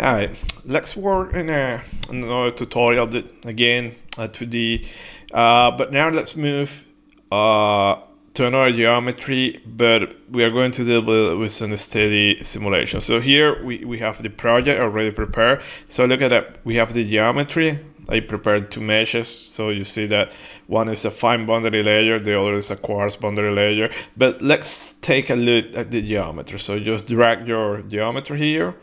Hi, let's work in another tutorial that, again, 2D, but now let's move to another geometry, but we are going to deal with some steady simulation. So here we have the project already prepared. So look at that, we have the geometry. I prepared two meshes, so you see that one is a fine boundary layer, the other is a coarse boundary layer. But let's take a look at the geometry. So just drag your geometry here.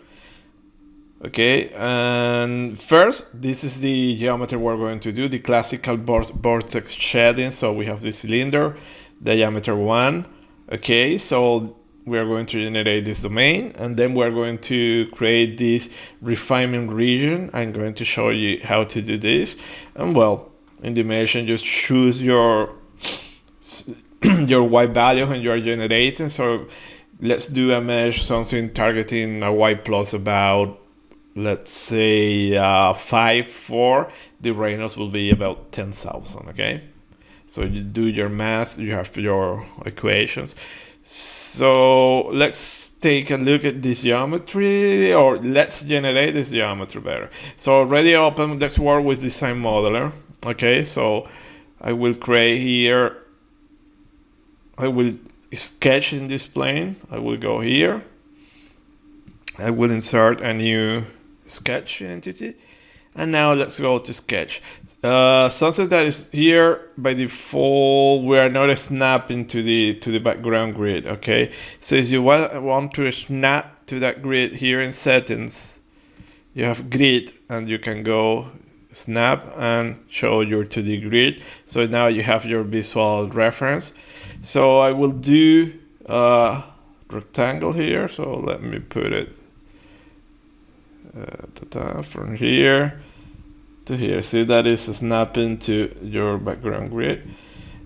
Okay, and first, this is the geometry we're going to do, the classical vortex shading. So we have the cylinder, diameter 1. Okay, so we are going to generate this domain, and then we're going to create this refinement region. I'm going to show you how to do this. And well, in the mesh, just choose your y value when you are generating. So let's do a mesh, something targeting a y plus about, let's say 5, 4, the Reynolds will be about 10,000, okay? So you do your math, you have your equations. So let's take a look at this geometry, or let's generate this geometry better. So already open, let's work with Design Modeler, okay? So I will create here, I will sketch in this plane, I will go here, I will insert a new sketch entity, and now let's go to sketch. Something that is here by default, we are not snapping to the background grid. Okay, so if you want to snap to that grid, here in settings you have grid, and you can go snap and show your 2D grid. So now you have your visual reference. So I will do rectangle here, so let me put it from here to here. See, that is snapping to your background grid.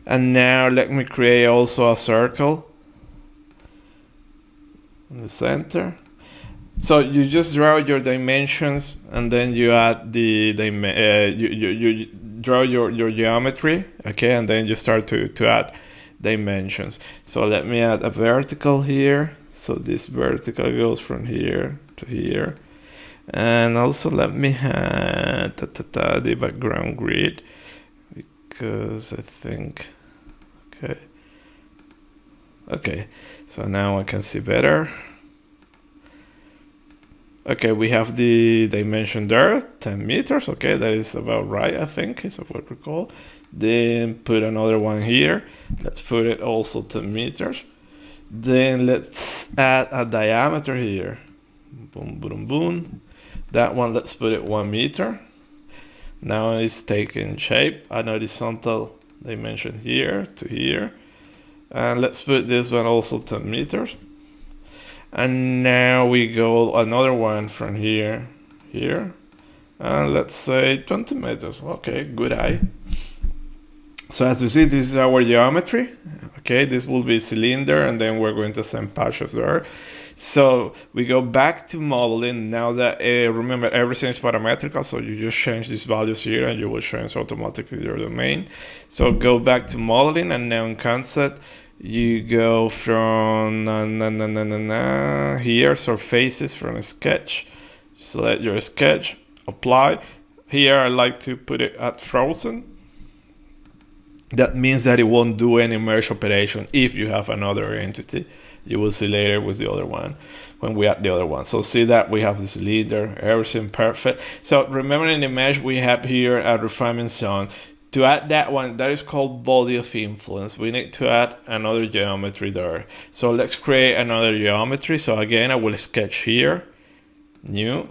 And now let me create also a circle in the center. So you just draw your dimensions, and then you add the you draw your geometry, okay, and then you start to add dimensions. So let me add a vertical here. So this vertical goes from here to here. And also let me add the background grid, because I think, okay, so now I can see better. Okay, we have the dimension there, 10 meters, okay, that is about right, I think, is what we call. Then put another one here, let's put it also 10 meters. Then let's add a diameter here, boom, boom, boom. That one, let's put it 1 meter. Now it's taking shape, a horizontal dimension here to here. And let's put this one also 10 meters. And now we go another one from here, here. And let's say 20 meters. Okay, good eye. So as you see, this is our geometry. Okay, this will be cylinder, and then we're going to send patches there. So we go back to modeling. Now that remember, everything is parametrical, so you just change these values here and you will change automatically your domain. So go back to modeling, and now in concept you go from here, surfaces, from a sketch, select your sketch, apply. Here I like to put it at frozen. That means that it won't do any merge operation if you have another entity. You will see later with the other one when we add the other one. So see that we have the cylinder, everything perfect. So remember, in the mesh we have here a refinement zone. To add that one, that is called body of influence. We need to add another geometry there. So let's create another geometry. So again, I will sketch here, new,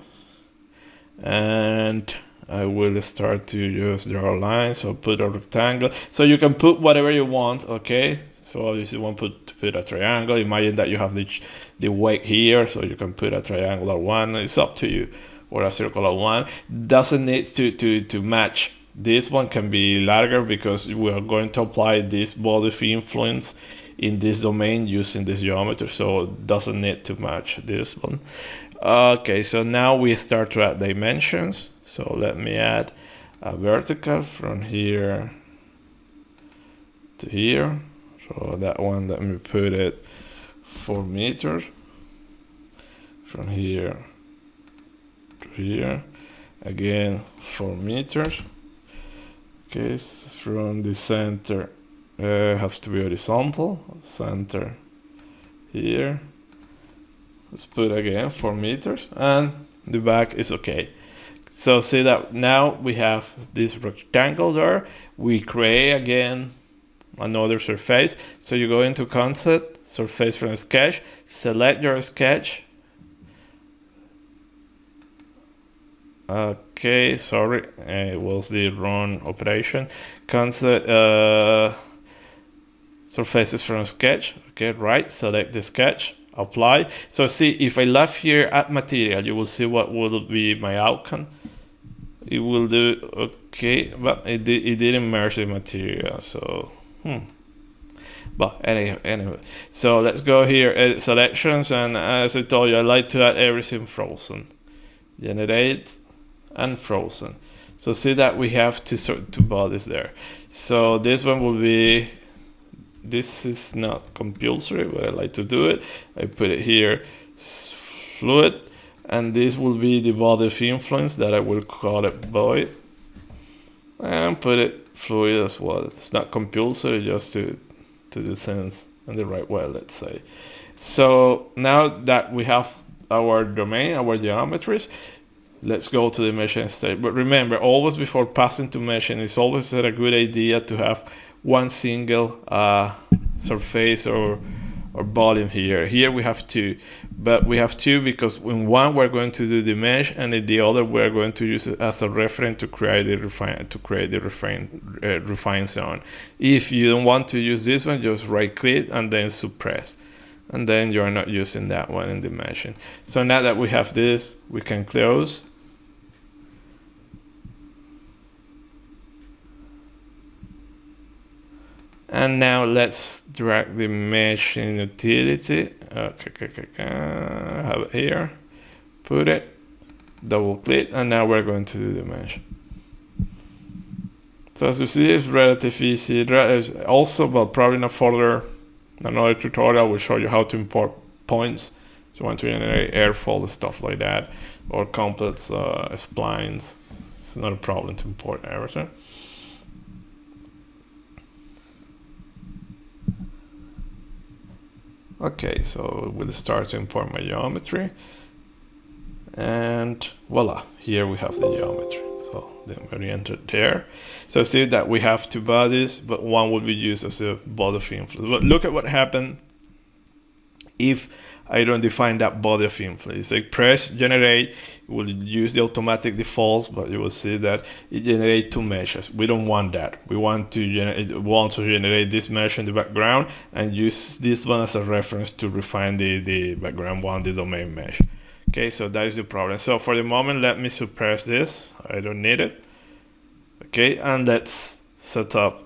and I will start to just draw a line. So put a rectangle. So you can put whatever you want, okay? So obviously you want to put a triangle. Imagine that you have the weight here, so you can put a triangular one. It's up to you, or a circular one. Doesn't need to match. This one can be larger because we are going to apply this body of influence in this domain using this geometry, so it doesn't need to match this one. Okay, so now we start to add dimensions. So let me add a vertical from here to here. So that one, let me put it 4 meters. From here here, again 4 meters. Okay, so from the center has to be horizontal, center here. Let's put again 4 meters, and the back is okay. So see that now we have this rectangle there. We create again another surface. So you go into concept, surface from sketch, select your sketch. Okay, sorry, it was the wrong operation. Concept, surfaces from sketch. Okay, right, select the sketch, apply. So see, if I left here add material, you will see what will be my outcome. It will do okay, but it didn't merge the material, so but anyway, so let's go here, edit selections, and as I told you, I like to add everything frozen, generate and frozen. So see that we have two bodies there. So this one will be, this is not compulsory, but I like to do it. I put it here, fluid. And this will be the body of influence that I will call it void, and put it fluid as well. It's not compulsory, just to do things in the right way, let's say. So now that we have our domain, our geometries, let's go to the meshing stage. But remember, always before passing to meshing, it's always a good idea to have one single surface or volume here. Here we have two, but we have two because in one we're going to do the mesh, and in the other we're going to use it as a reference to create the refine zone. If you don't want to use this one, just right click and then suppress, and then you're not using that one in the meshing. So now that we have this, we can close. And now let's drag the mesh in utility. Okay, have it here. Put it, double click, and now we're going to do the mesh. So as you see, it's relatively easy. Also, but probably not further. Another tutorial will show you how to import points. So you want to generate airfoil, stuff like that, or complex splines. It's not a problem to import everything. Okay, so we'll start to import my geometry, and voila, here we have the geometry. So then we enter there. So see that we have two bodies, but one will be used as a body of influence. But look at what happened if I don't define that body of influence. Like press generate, it will use the automatic defaults, but you will see that it generates two meshes. We don't want that. We want to generate this mesh in the background and use this one as a reference to refine the background one, the domain mesh. Okay, so that is the problem. So for the moment, let me suppress this. I don't need it. Okay, and let's set up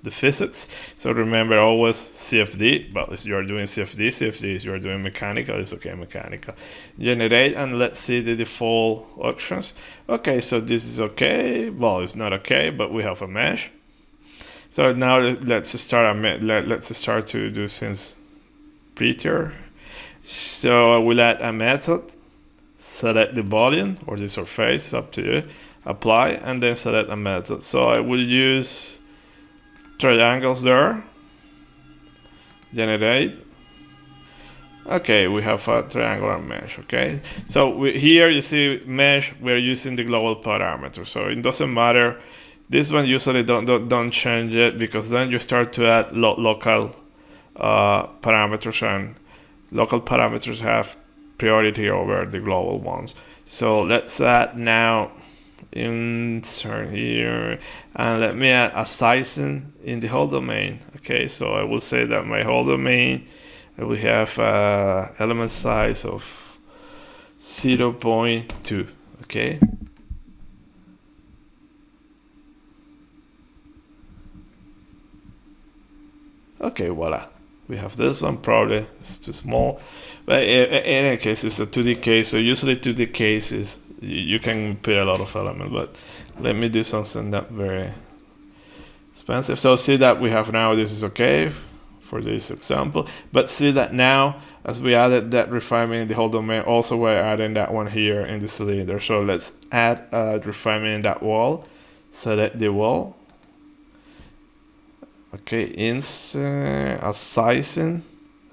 the physics. So remember always CFD, but if you're doing CFD is you're doing mechanical, it's okay, mechanical. Generate, and let's see the default options. Okay, so this is okay. Well, it's not okay, but we have a mesh. So now let's start to do things prettier. So I will add a method, select the volume or the surface, up to you, apply, and then select a method. So I will use triangles there, generate. Okay, we have a triangular mesh. Okay, so here you see mesh, we're using the global parameter, so it doesn't matter. This one usually don't change it, because then you start to add local parameters, and local parameters have priority over the global ones. So let's add now, insert here, and let me add a sizing in the whole domain. Okay, so I will say that my whole domain, I will have element size of 0.2. okay, okay, voila, we have this one. Probably it's too small, but in any case, it's a 2D case, so usually 2D cases you can put a lot of elements, but let me do something not very expensive. So see that we have now, this is okay for this example, but see that now as we added that refinement in the whole domain, also we're adding that one here in the cylinder. So let's add a refinement in that wall. Select the wall. Okay, insert a sizing.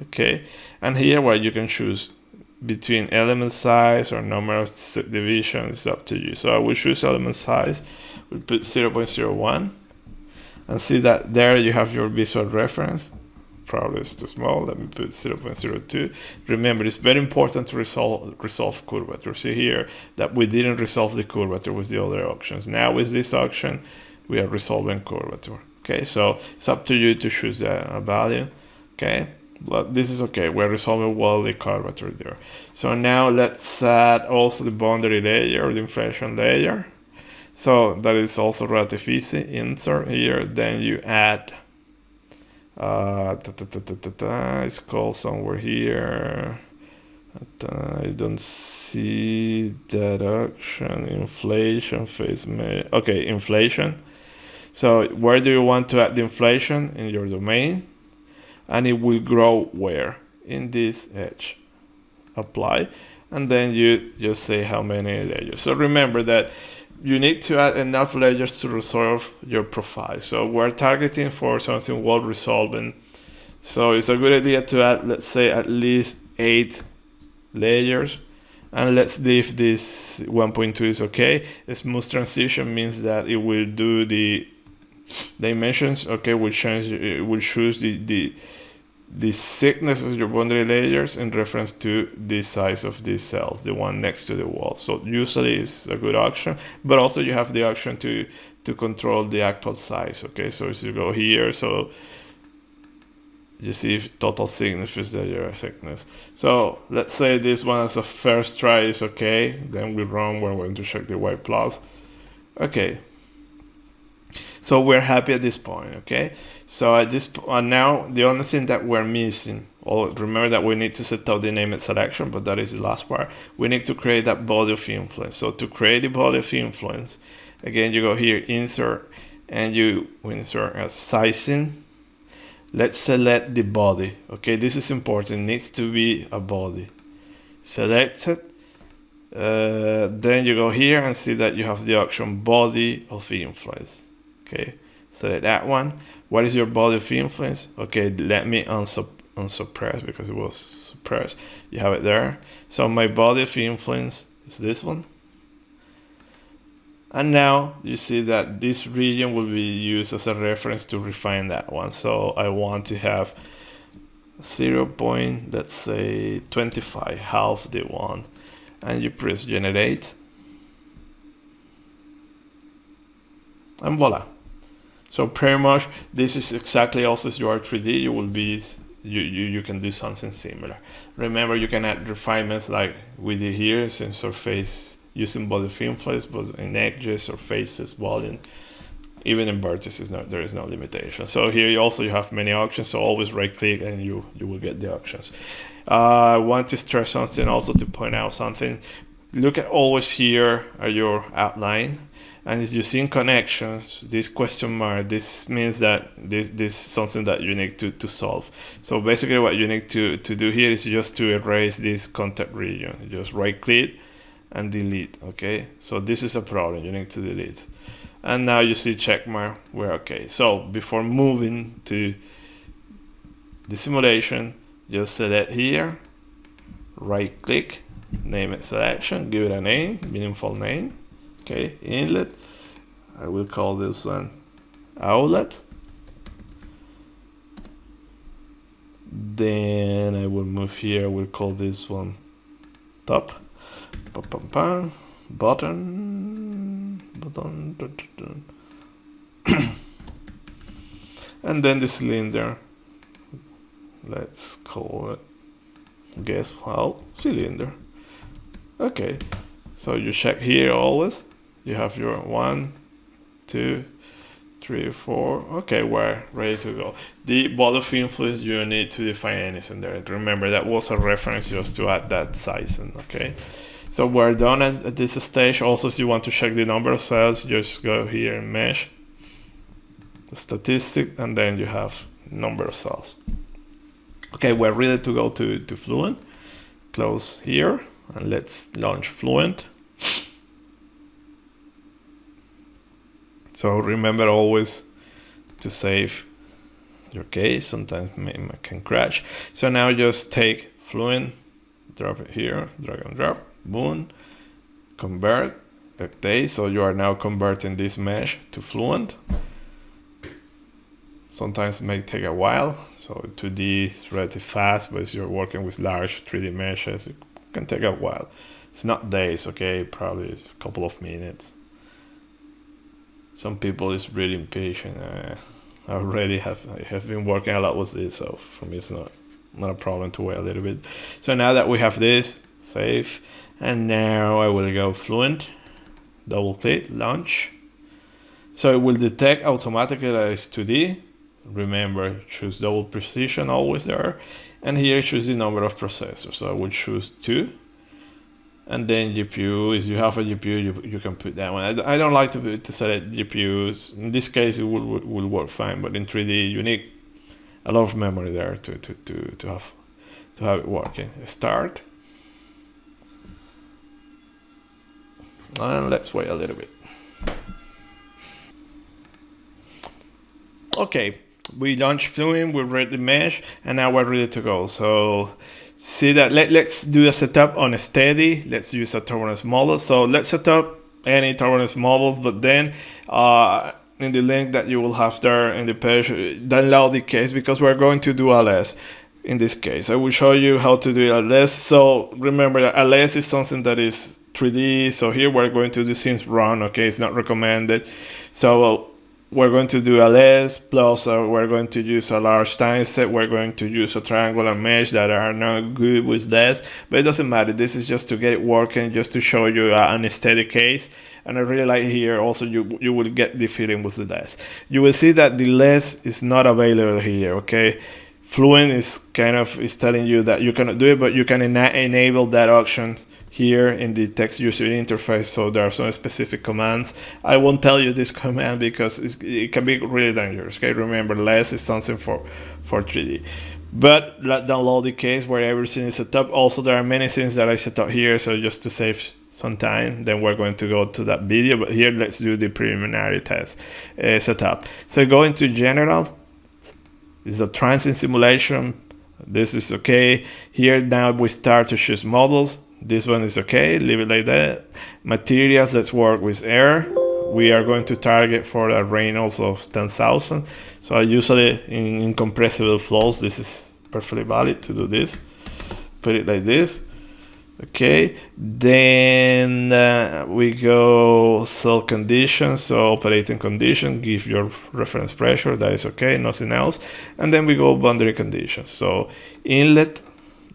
Okay, and here where you can choose between element size or number of subdivisions. It's up to you. So I will choose element size. We'll put 0.01 and see that there you have your visual reference. Probably it's too small. Let me put 0.02. Remember, it's very important to resolve curvature. See here that we didn't resolve the curvature with the other options. Now with this option, we are resolving curvature. Okay, so it's up to you to choose a value. Okay, but this is okay. We're resolving well the curvature there. So now let's add also the boundary layer, the inflation layer. So that is also relatively easy. Insert here, then you add. It's called somewhere here. I don't see that option. Inflation phase. Okay, inflation. So where do you want to add the inflation? In your domain. And it will grow where? In this edge. Apply. And then you just say how many layers. So remember that you need to add enough layers to resolve your profile. So we're targeting for something well resolving. So it's a good idea to add, let's say, at least 8 layers. And let's leave this 1.2 is okay. A smooth transition means that it will do the dimensions. Okay, will change. It will choose the thickness of your boundary layers in reference to the size of these cells, the one next to the wall. So usually it's a good option, but also you have the option to control the actual size. Okay, so if you go here, so you see if total thickness is the thickness. So let's say this one as a first try is okay. Then we run, we're going to check the Y plus. Okay. So we're happy at this point, okay? So at this point, now the only thing that we're missing, remember that we need to set up the named selection, but that is the last part. We need to create that body of influence. So to create the body of influence, again, you go here, insert, and you insert a sizing. Let's select the body, okay? This is important, it needs to be a body. Select it. Then you go here and see that you have the option body of influence. Okay, select that one. What is your body of influence? Okay, let me unsuppress because it was suppressed. You have it there. So my body of influence is this one. And now you see that this region will be used as a reference to refine that one. So I want to have 0. Let's say 25, half the one. And you press generate. And voila. So pretty much this is exactly also as your 3D. You will be you can do something similar. Remember, you can add refinements like we did here, since surface using body of influence, but in edges, surfaces, volume, even in vertices, there is no limitation. So here you have many options. So always right click and you will get the options. I want to stress something also, to point out something. Look at always here at your outline. And as you see in connections, this question mark, this means that this is something that you need to solve. So basically what you need to do here is just to erase this contact region. Just right click and delete, okay? So this is a problem, you need to delete. And now you see check mark, we're okay. So before moving to the simulation, just select here, right click, name it selection, give it a name, meaningful name. Okay, inlet. I will call this one outlet. Then I will move here. We'll call this one top. Button. And then the cylinder. Let's call it cylinder. Okay. So you check here always. You have your 1, 2, 3, 4. Okay, we're ready to go. The body of influence, you don't need to define anything there. Remember, that was a reference just to add that sizing. Okay, so we're done at this stage. Also, if you want to check the number of cells, just go here and mesh the statistic, and then you have number of cells. Okay, we're ready to go to Fluent. Close here and let's launch Fluent. So remember always to save your case. Sometimes it can crash. So now just take Fluent, drop it here, drag and drop, boom, convert. Okay, so you are now converting this mesh to Fluent. Sometimes it may take a while. So 2D is relatively fast, but if you're working with large 3D meshes, it can take a while. It's not days, okay, probably a couple of minutes. Some people is really impatient. I already have been working a lot with this, so for me it's not a problem to wait a little bit. So now that we have this, save, and now I will go Fluent, double click, launch. So it will detect automatically that it's 2D. Remember, choose double precision always there, and here choose the number of processors. So I will choose 2, and then GPU. If you have a GPU, you can put that one. I don't like to select GPUs. In this case, it will work fine, but in 3D, you need a lot of memory there to have it working. Start, and let's wait a little bit. Okay. We launched Fluent, we read the mesh, and now we're ready to go. So see that let's do a setup on a steady. Let's use a turbulence model. So let's set up any turbulence models, but then in the link that you will have there in the page, download the case because we're going to do LS. In this case, I will show you how to do LS. So remember that LS is something that is 3D. So here we're going to do since run. Okay, it's not recommended. So we're going to do LS plus we're going to use a large time set. We're going to use a triangular mesh that are not good with less, but it doesn't matter. This is just to get it working, just to show you an steady case. And I really like here also you will get the feeling with the less. You will see that the less is not available here. Okay, Fluent is telling you that you cannot do it, but you can enable that option here in the text user interface. So there are some specific commands. I won't tell you this command because it can be really dangerous. Okay, remember less is something for 3D. But download the case where everything is set up. Also, there are many things that I set up here. So just to save some time, then we're going to go to that video. But here, let's do the preliminary test setup. So go into General. This is a Transient Simulation. This is okay. Here now we start to choose models. This one is okay, leave it like that. Materials, let's work with air. We are going to target for a Reynolds of 10,000. So I usually in incompressible flows, this is perfectly valid to do this. Put it like this. Okay, then we go cell conditions, so operating condition, give your reference pressure, that is okay, nothing else. And then we go boundary conditions. So inlet,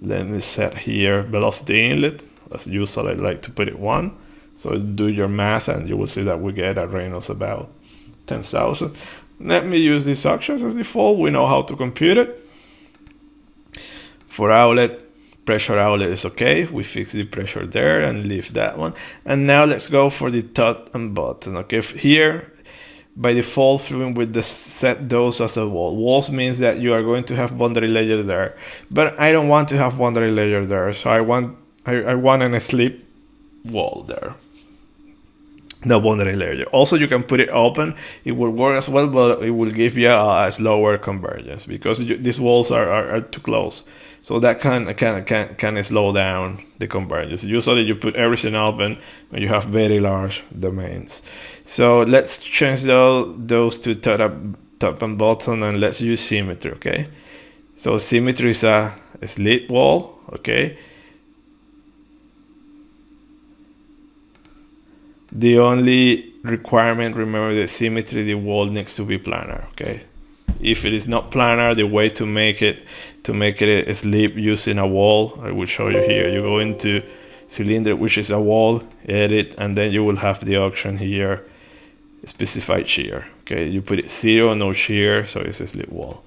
let me set here velocity inlet. As usual, I like to put it 1. So do your math and you will see that we get a Reynolds about 10,000. Let me use these options as default. We know how to compute it. For outlet, pressure outlet is okay. We fix the pressure there and leave that one. And now let's go for the top and bottom. Okay, here by default, Fluent with the set those as a wall. Walls means that you are going to have boundary layer there, but I don't want to have boundary layer there. So I want a slip wall there. No boundary layer. Also, you can put it open. It will work as well, but it will give you a slower convergence because these walls are too close. So that can slow down the convergence. Usually you put everything open when you have very large domains. So let's change those to top and bottom, and let's use symmetry, okay? So symmetry is a slit wall, okay? The only requirement, remember the symmetry, the wall needs to be planar, okay? If it is not planar, the way to make it a slip using a wall, I will show you here. You go into cylinder, which is a wall, edit, and then you will have the option here, specified shear. Okay, you put it 0, no shear, so it's a slip wall.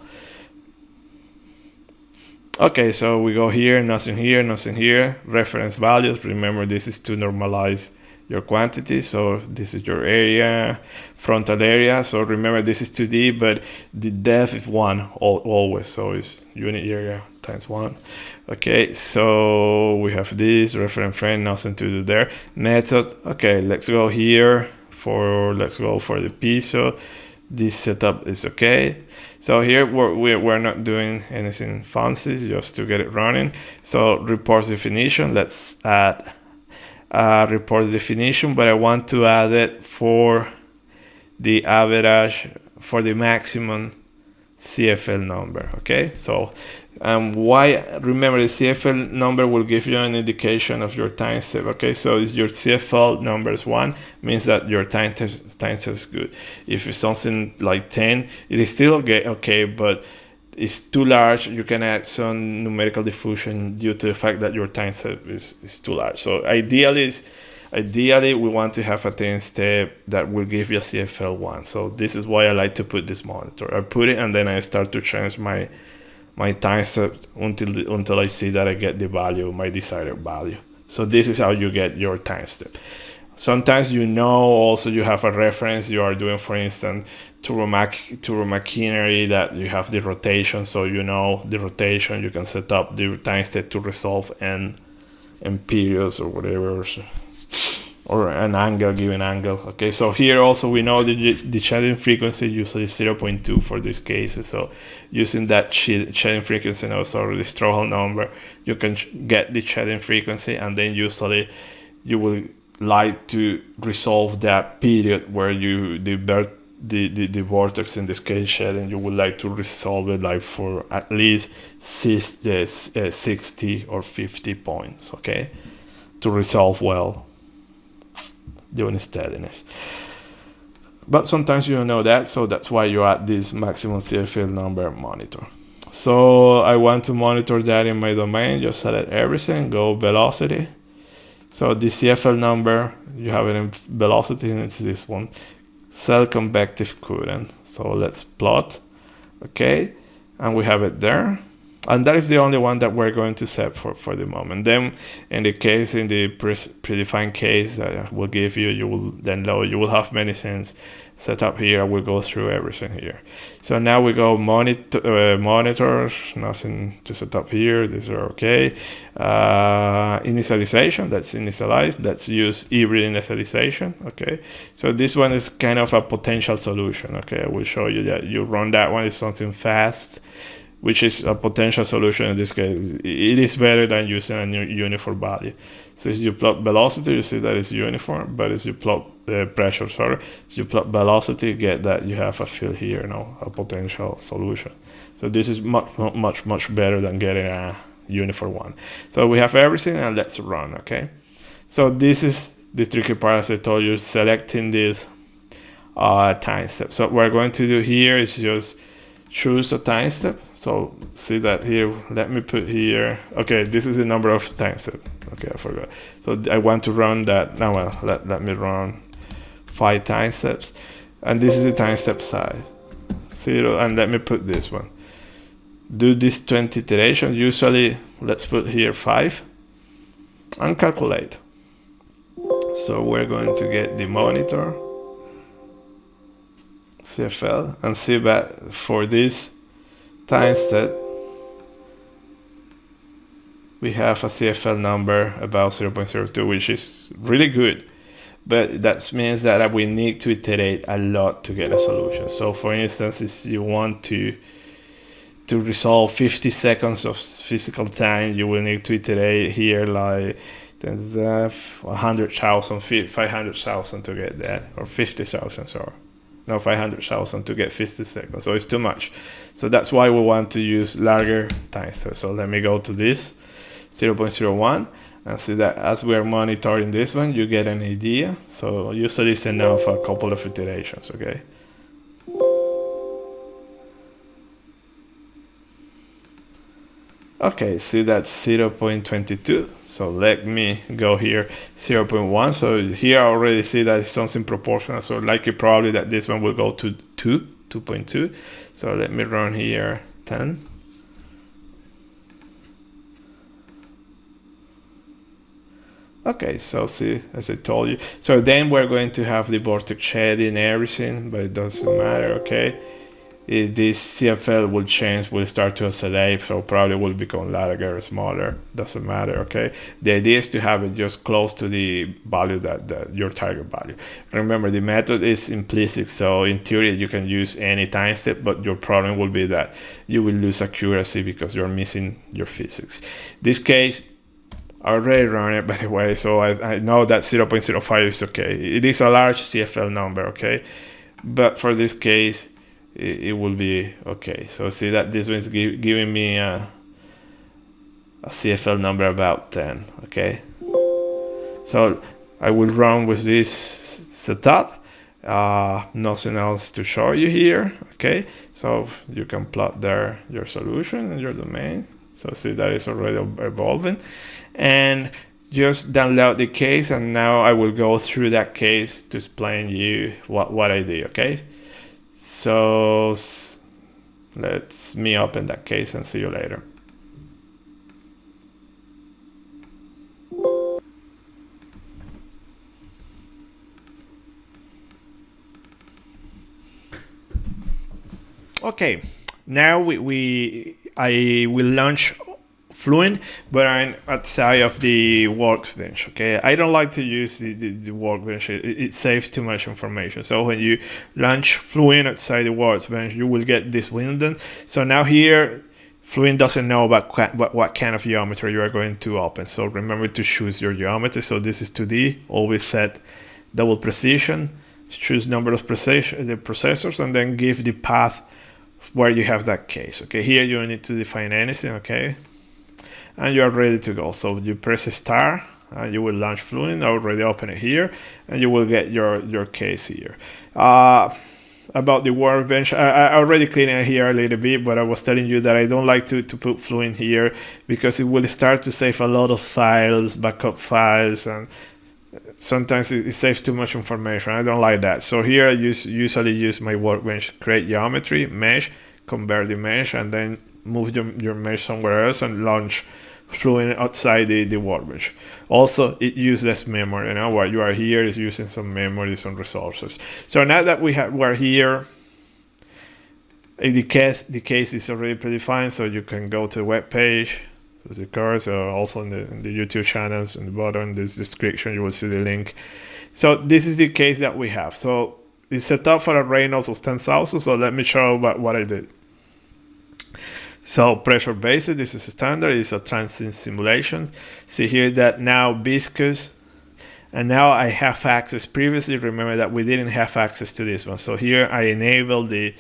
Okay, so we go here, nothing here, nothing here. Reference values, remember this is to normalize your quantity. So this is your area, frontal area. So remember this is 2D, but the depth is 1 always. So it's unit area times 1. Okay, so we have this reference frame, nothing to do there. Method, okay, let's go here let's go for the piso. This setup is okay. So here we're not doing anything fancy, just to get it running. So report definition, let's add report definition, but I want to add it for the average, for the maximum CFL number. Okay, so why? Remember, the CFL number will give you an indication of your time step. Okay, so if your CFL number is 1, means that your time step is good. If it's something like 10, it is still okay, but it's too large. You can add some numerical diffusion due to the fact that your time step is too large. So ideally we want to have a time step that will give you a CFL 1. So this is why I like to put this monitor. I put it and then I start to change my time step until I see that I get the value, my desired value. So this is how you get your time step. Sometimes also you have a reference you are doing, for instance, turbo machinery, that you have the rotation. So the rotation, you can set up the time step to resolve n periods or whatever, or an angle, given angle. Okay, so here also we know the shedding frequency usually is 0.2 for these cases. So using that shedding frequency and also the Strohal number, you can get the shedding frequency, and then usually you will like to resolve that period where the vortex, in this case shedding, you would like to resolve it like for at least 60 or 50 points, okay, to resolve well doing steadiness. But sometimes you don't know that, so that's why you add this maximum CFL number monitor. So I want to monitor that in my domain. Just select everything, go velocity. So the CFL number, you have it in velocity, and it's this one, cell convective current. So let's plot, okay, and we have it there. And that is the only one that we're going to set for the moment. Then in the predefined case that will give you, you will have many things set up here. I will go through everything here. So now we go monitors, nothing to set up here. These are okay. Initialization, that's initialized. Let's use hybrid initialization. Okay. So this one is kind of a potential solution. Okay, I will show you that you run that one. It's something fast, which is a potential solution in this case. It is better than using a uniform value. So if you plot velocity, you see that it's uniform, but as you plot pressure, if you plot velocity, get that you have a field here, a potential solution. So this is much better than getting a uniform one. So we have everything, and let's run, okay? So this is the tricky part, as I told you, selecting this time step. So what we're going to do here is just choose a time step. So see that here, let me put here, okay, this is the number of time steps. Okay, I forgot. So I want to run that, now well, let me run 5 time steps. And this is the time step size, 0, and let me put this one. Do this 20 iterations, usually let's put here 5, and calculate. So we're going to get the monitor, CFL, and see that for this time step we have a CFL number about 0.02, which is really good, but that means that we need to iterate a lot to get a solution. So for instance, if you want to resolve 50 seconds of physical time, you will need to iterate here like 100,000, 500,000 to get that, or 50,000, sorry. No, 500,000 to get 50 seconds. So it's too much. So that's why we want to use larger time steps. So let me go to this 0.01 and see that as we are monitoring this one, you get an idea. So usually it's enough a couple of iterations, okay? Okay, see that's 0.22. So let me go here 0.1. So here I already see that it's something proportional. So likely probably that this one will go to 2.2. So let me run here 10. Okay, so see, as I told you. So then we're going to have the vortex shedding and everything, but it doesn't matter, okay? this CFL will change, will start to oscillate, so probably will become larger or smaller, doesn't matter, okay? The idea is to have it just close to the value that your target value. Remember, the method is implicit, so in theory you can use any time step, but your problem will be that you will lose accuracy because you're missing your physics. This case, I already run it, by the way, so I know that 0.05 is okay. It is a large CFL number, okay? But for this case, it will be okay. So see that this one is giving me a CFL number about 10, okay? So I will run with this setup. Nothing else to show you here, okay? So you can plot there your solution and your domain. So see that is already evolving. And just download the case, and now I will go through that case to explain you what I did, okay? So let's me open that case and see you later. Okay, now I will launch Fluent, but I'm outside of the workbench, okay? I don't like to use the workbench. It saves too much information. So when you launch Fluent outside the workbench, you will get this window. So now here, Fluent doesn't know about what kind of geometry you are going to open. So remember to choose your geometry. So this is 2D, always set double precision, choose number of processors, and then give the path where you have that case, okay? Here you don't need to define anything, okay? And you are ready to go. So you press star and you will launch Fluent. I already open it here, and you will get your case here. About the workbench, I already cleaned it here a little bit, but I was telling you that I don't like to put Fluent here because it will start to save a lot of files, backup files, and sometimes it saves too much information. I don't like that. So here I usually use my workbench, create geometry, mesh, convert the mesh, and then move your mesh somewhere else and launch Fluent outside the workbench. Also, it uses less memory. You know, what you are here is using some memory, some resources. So now that we're here, the case is already predefined, so you can go to the web page. The cards are also in the YouTube channels. In the bottom, in this description, you will see the link. So this is the case that we have. So it's set up for a Reynolds of 10,000. So let me show what I did. So pressure based, this is a standard, it's a transient simulation. See here that now viscous, and now I have access. Previously, remember that we didn't have access to this one. So here I enable the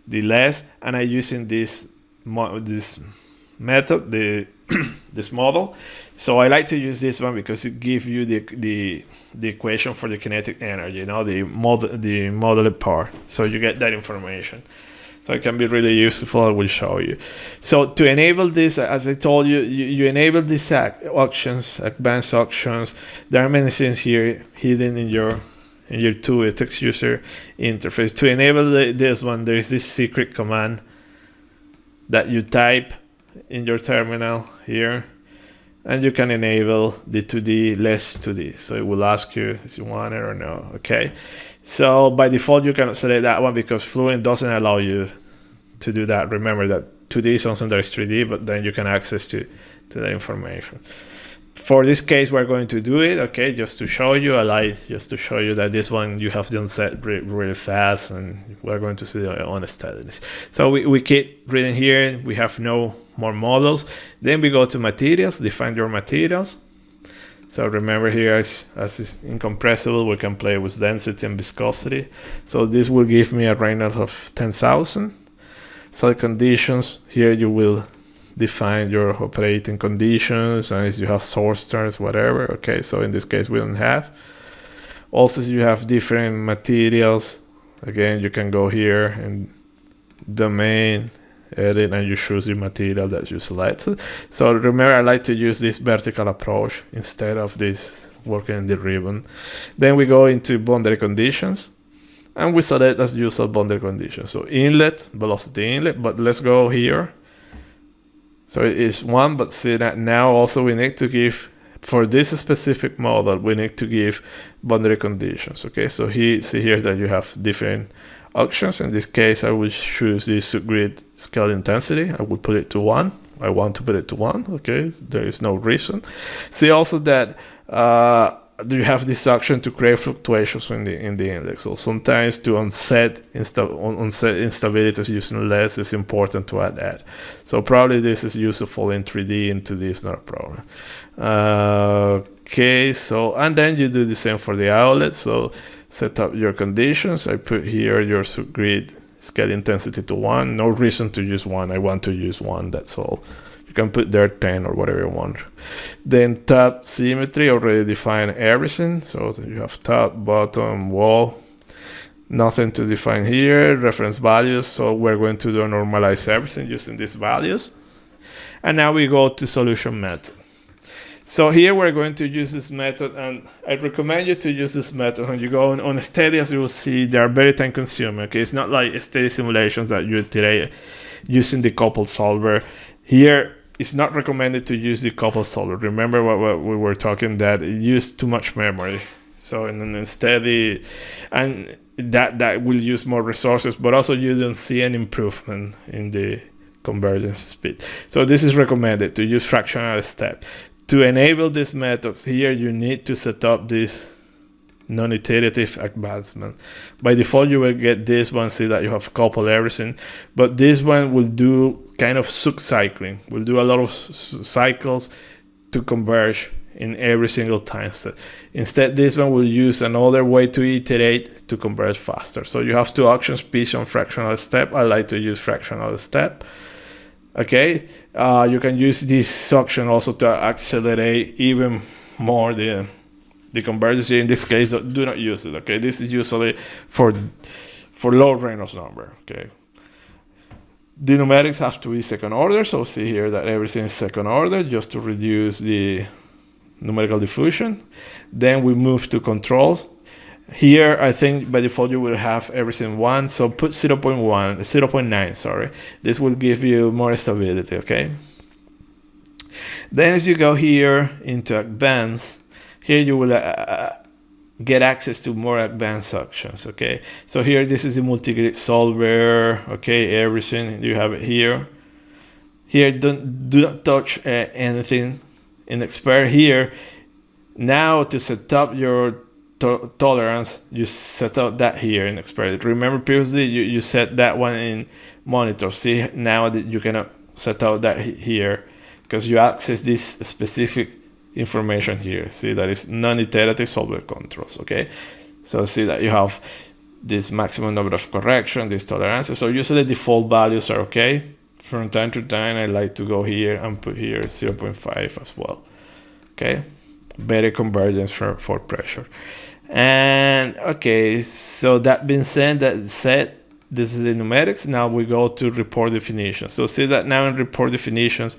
less, and I'm using this method, this model. So I like to use this one because it gives you the equation for the kinetic energy, you know, the modeled part. So you get that information. So it can be really useful. I will show you. So to enable this, as I told you, you enable these options, advanced options. There are many things here hidden in your tool, text user interface. To enable this one, there is this secret command that you type in your terminal here, and you can enable the 2D, less 2D. So it will ask you if you want it or no. Okay. So by default, you cannot select that one because Fluent doesn't allow you to do that. Remember that 2D is something that is 3D, but then you can access to that information. For this case, we're going to do it, okay, just to show you. I like just to show you that this one you have done set really fast, and we're going to see the honest steadiness. So we keep reading here. We have no more models. Then we go to materials, define your materials. So remember here, as it's incompressible, we can play with density and viscosity. So this will give me a Reynolds of 10,000. So the conditions, here you will define your operating conditions, and if you have source stars, whatever. Okay, so in this case we don't have. Also, you have different materials. Again, you can go here and domain, edit, and you choose the material that you selected. So remember, I like to use this vertical approach instead of this working in the ribbon. Then we go into boundary conditions, and we select as usual boundary conditions. So inlet, velocity inlet, but let's go here. So it is 1, but see that now also we need to give for this specific model, we need to give boundary conditions. Okay, so see here that you have different options. In this case, I will choose the subgrid scale intensity. I will put it to 1. I want to put it to 1. Okay, there is no reason. See also that you have this option to create fluctuations in the index. So sometimes to onset instabilities using less is important to add that. So probably this is useful in 3D. Into this, not a problem. Okay, so and then you do the same for the outlet. So set up your conditions. I put here your subgrid scale intensity to 1. No reason to use 1. I want to use 1. That's all. You can put there 10 or whatever you want. Then top symmetry, already define everything. So you have top, bottom, wall. Nothing to define here. Reference values. So we're going to do normalize everything using these values. And now we go to solution method. So here we're going to use this method, and I recommend you to use this method. When you go on steady, as you will see, they are very time consuming. Okay, it's not like steady simulations that you today using the couple solver. Here, it's not recommended to use the couple solver. Remember what we were talking, that it used too much memory. So in steady, and that will use more resources, but also you don't see an improvement in the convergence speed. So this is recommended to use fractional step. To enable these methods here, you need to set up this non-iterative advancement. By default, you will get this one. See that you have coupled everything, but this one will do kind of sub-cycling. Will do a lot of cycles to converge in every single time step. Instead, this one will use another way to iterate to converge faster. So you have two options: pitch and fractional step. I like to use fractional step. Okay, you can use this option also to accelerate even more the convergence. In this case, do not use it. Okay, this is usually for low Reynolds number. Okay, the numerics have to be second order. So see here that everything is second order, just to reduce the numerical diffusion. Then we move to controls. Here, I think by default you will have everything 1, so put 0.9, sorry. This will give you more stability, okay? Then as you go here into advanced, here you will get access to more advanced options, okay? So here, this is the multi-grid solver, okay, everything, you have it here. Here, do not touch anything in expert here. Now to set up your tolerance, you set up that here in expert. Remember previously you set that one in monitor. See now that you cannot set out that here because you access this specific information here. See that is non-iterative solver controls. Okay, so see that you have this maximum number of correction, these tolerances. So usually default values are okay. From time to time I like to go here and put here 0.5 as well. Okay, better convergence for pressure. And okay, so that being said, this is the numerics. Now we go to report definitions. So see that now in report definitions,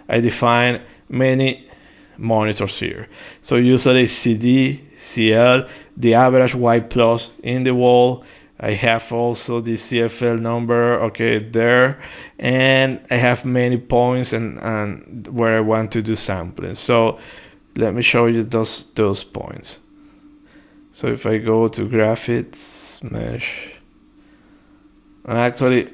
I define many monitors here. So usually CD, CL, the average Y plus in the wall. I have also the CFL number, okay, there. And I have many points and where I want to do sampling. So let me show you those points. So if I go to graphics, mesh, and actually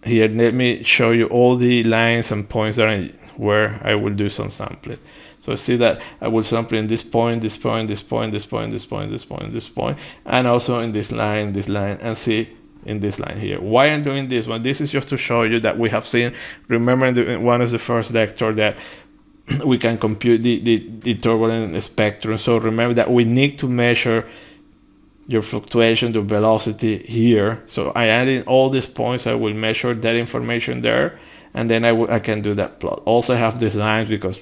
here, let me show you all the lines and points that where I will do some sampling. So see that I will sample in this point, this point, this point, this point, this point, this point, this point, and also in this line, and see in this line here. Why I'm doing this one? This is just to show you that we have seen, remember in one of the first lecture that we can compute the turbulent spectrum. So remember that we need to measure your fluctuation, the velocity here. So I add in all these points, I will measure that information there, and then I can do that plot. Also I have these lines because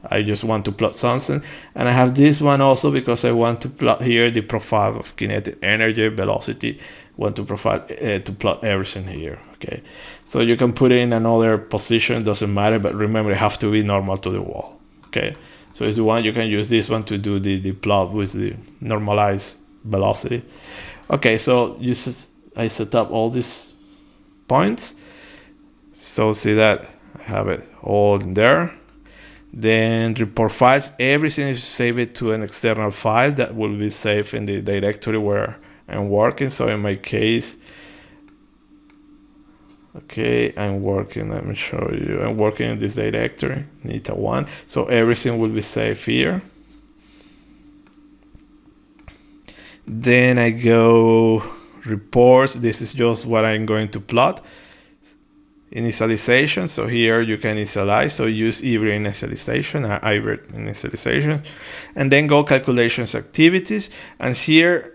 I just want to plot something, and I have this one also because I want to plot here the profile of kinetic energy, velocity, want to profile to plot everything here. Okay, so you can put it in another position, doesn't matter, but remember it have to be normal to the wall. Okay, so it's the one you can use this one to do the plot with the normalized velocity. Okay, so I set up all these points. So see that I have it all in there. Then report files, everything is saved to an external file that will be saved in the directory where I'm working. So in my case, okay, I'm working, let me show you, I'm working in this directory, Nita1. So everything will be saved here. Then I go reports, this is just what I'm going to plot. Initialization, so here you can initialize, so use either initialization, and then go calculations activities, and here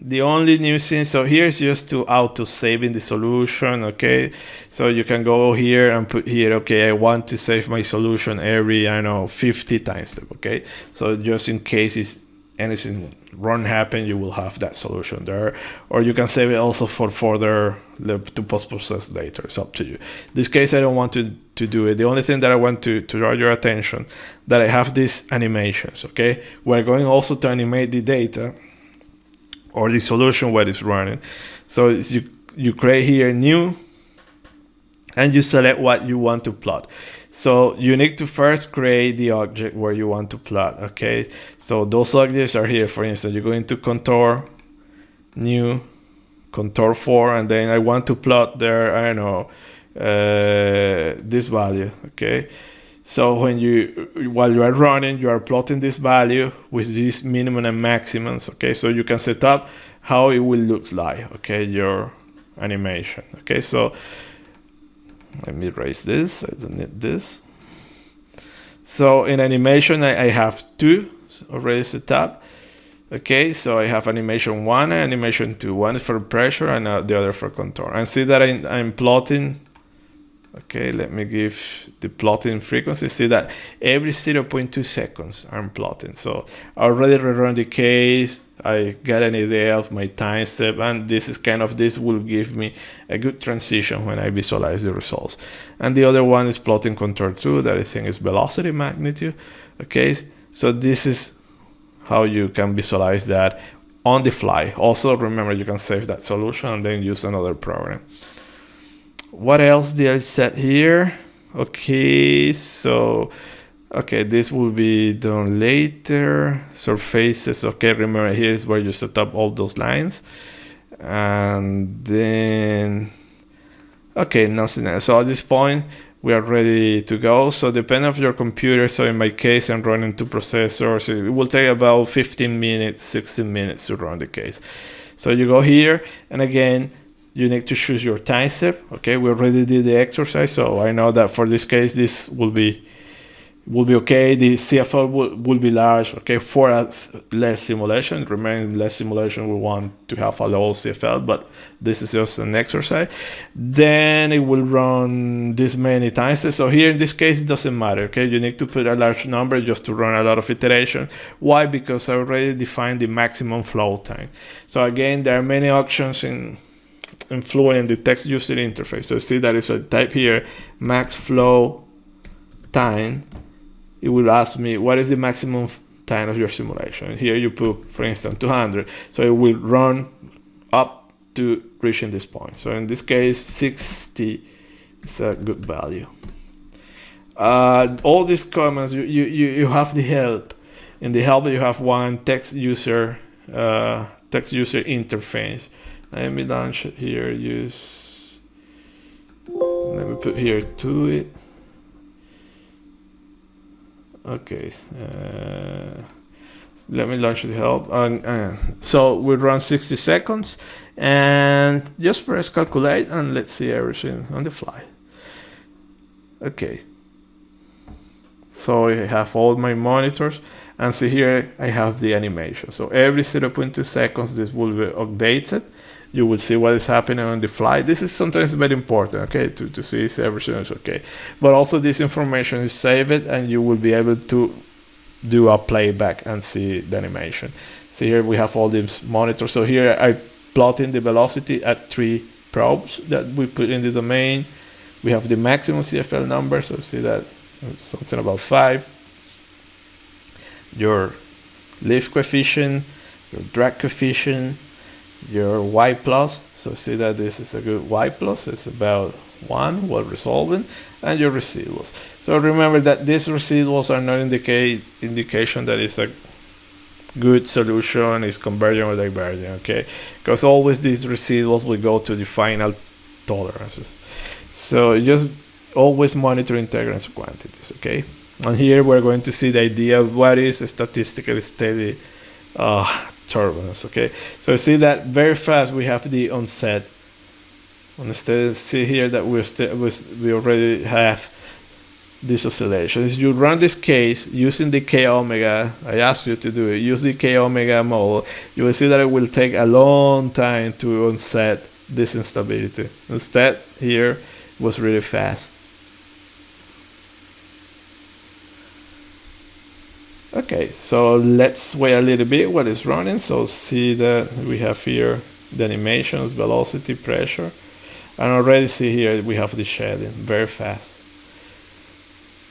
the only new thing, so here is just to auto saving the solution, okay, so you can go here and put here, okay, I want to save my solution every, I don't know, 50 times, okay, so just in case it's anything wrong happen, you will have that solution there, or you can save it also for further to post-process later. It's up to you. In this case, I don't want to do it. The only thing that I want to draw your attention that I have these animations. Okay, we're going also to animate the data or the solution where it's running. So it's you create here new, and you select what you want to plot. So you need to first create the object where you want to plot, okay? So those objects are here. For instance, you go into contour, new, contour 4, and then I want to plot there, I don't know, this value, okay? So while you are running, you are plotting this value with these minimum and maximums, okay? So you can set up how it will look like, okay, your animation, okay? So let me erase this, I don't need this. So in animation, I have two already set up. Okay, so I have animation 1 and animation 2. One is for pressure and the other for contour. And see that I'm plotting. Okay, let me give the plotting frequency. See that every 0.2 seconds I'm plotting. So I already rerun the case. I get an idea of my time step, and this will give me a good transition when I visualize the results. And the other one is plotting contour 2, that I think is velocity magnitude. Okay, so this is how you can visualize that on the fly. Also, remember, you can save that solution and then use another program. What else did I set here? Okay, so okay, this will be done later. Surfaces, okay, remember here is where you set up all those lines. And then, okay, nothing else. So at this point, we are ready to go. So depending on your computer, so in my case, I'm running 2 processors. It will take about 15 minutes, 16 minutes to run the case. So you go here, and again, you need to choose your time step. Okay, we already did the exercise, so I know that for this case, this will be okay. The CFL will be large, okay, for a less simulation. Remaining less simulation, we want to have a low CFL, but this is just an exercise. Then it will run this many times. So here in this case, it doesn't matter, okay? You need to put a large number just to run a lot of iteration. Why? Because I already defined the maximum flow time. So again, there are many options in Fluent in the text user interface. So see that if I type here max flow time, it will ask me what is the maximum time of your simulation. And here you put, for instance, 200. So it will run up to reaching this point. So in this case, 60 is a good value. All these comments, you have the help. In the help, you have one text user interface. Let me launch it here. Let me put here to it. Okay, let me launch the help. So we run 60 seconds, and just press calculate, and let's see everything on the fly. Okay, so I have all my monitors, and see here I have the animation. So every 0.2 seconds this will be updated. You will see what is happening on the fly. This is sometimes very important, okay, to see if everything is okay. But also this information is saved, and you will be able to do a playback and see the animation. So here we have all these monitors. So here I plot in the velocity at 3 probes that we put in the domain. We have the maximum CFL number, so see that something about 5. Your lift coefficient, your drag coefficient, your y plus. So see that this is a good y plus. It's about 1 while resolving, and your residuals. So remember that these residuals are not indication that it's a good solution, is convergent or divergent, okay? Because always these residuals will go to the final tolerances. So just always monitor integrance quantities, okay? And here we're going to see the idea of what is a statistically steady turbulence, okay? So you see that very fast we have the onset. Instead, see here that we already have this oscillation. If you run this case using the k omega, I asked you to do it, use the k omega model, you will see that it will take a long time to onset this instability. Instead, here it was really fast. Okay, so let's wait a little bit while it's running. So see that we have here the animations, velocity, pressure, and already see here we have the shedding very fast.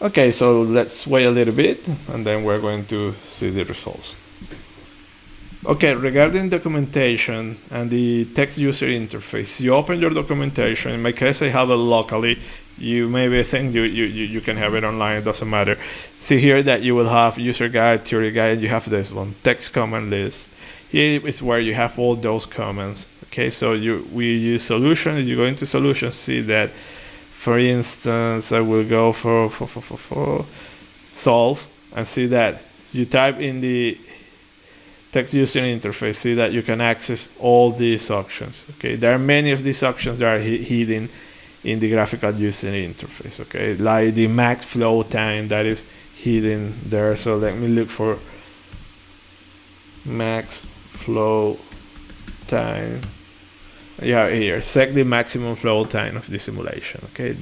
Okay, so let's wait a little bit and then we're going to see the results. Okay, regarding documentation and the text user interface, you open your documentation. In my case, I have it locally. You maybe think you can have it online, it doesn't matter. See here that you will have user guide, theory guide, you have this one, text comment list. Here is where you have all those comments. Okay, so we use solution. You go into solution, see that, for instance, I will go for solve and see that you type in the text user interface, see that you can access all these options. Okay, there are many of these options that are hidden in the graphical user interface. Okay, like the max flow time that is hidden there. So let me look for max flow time. Yeah, here, set the maximum flow time of the simulation. Okay,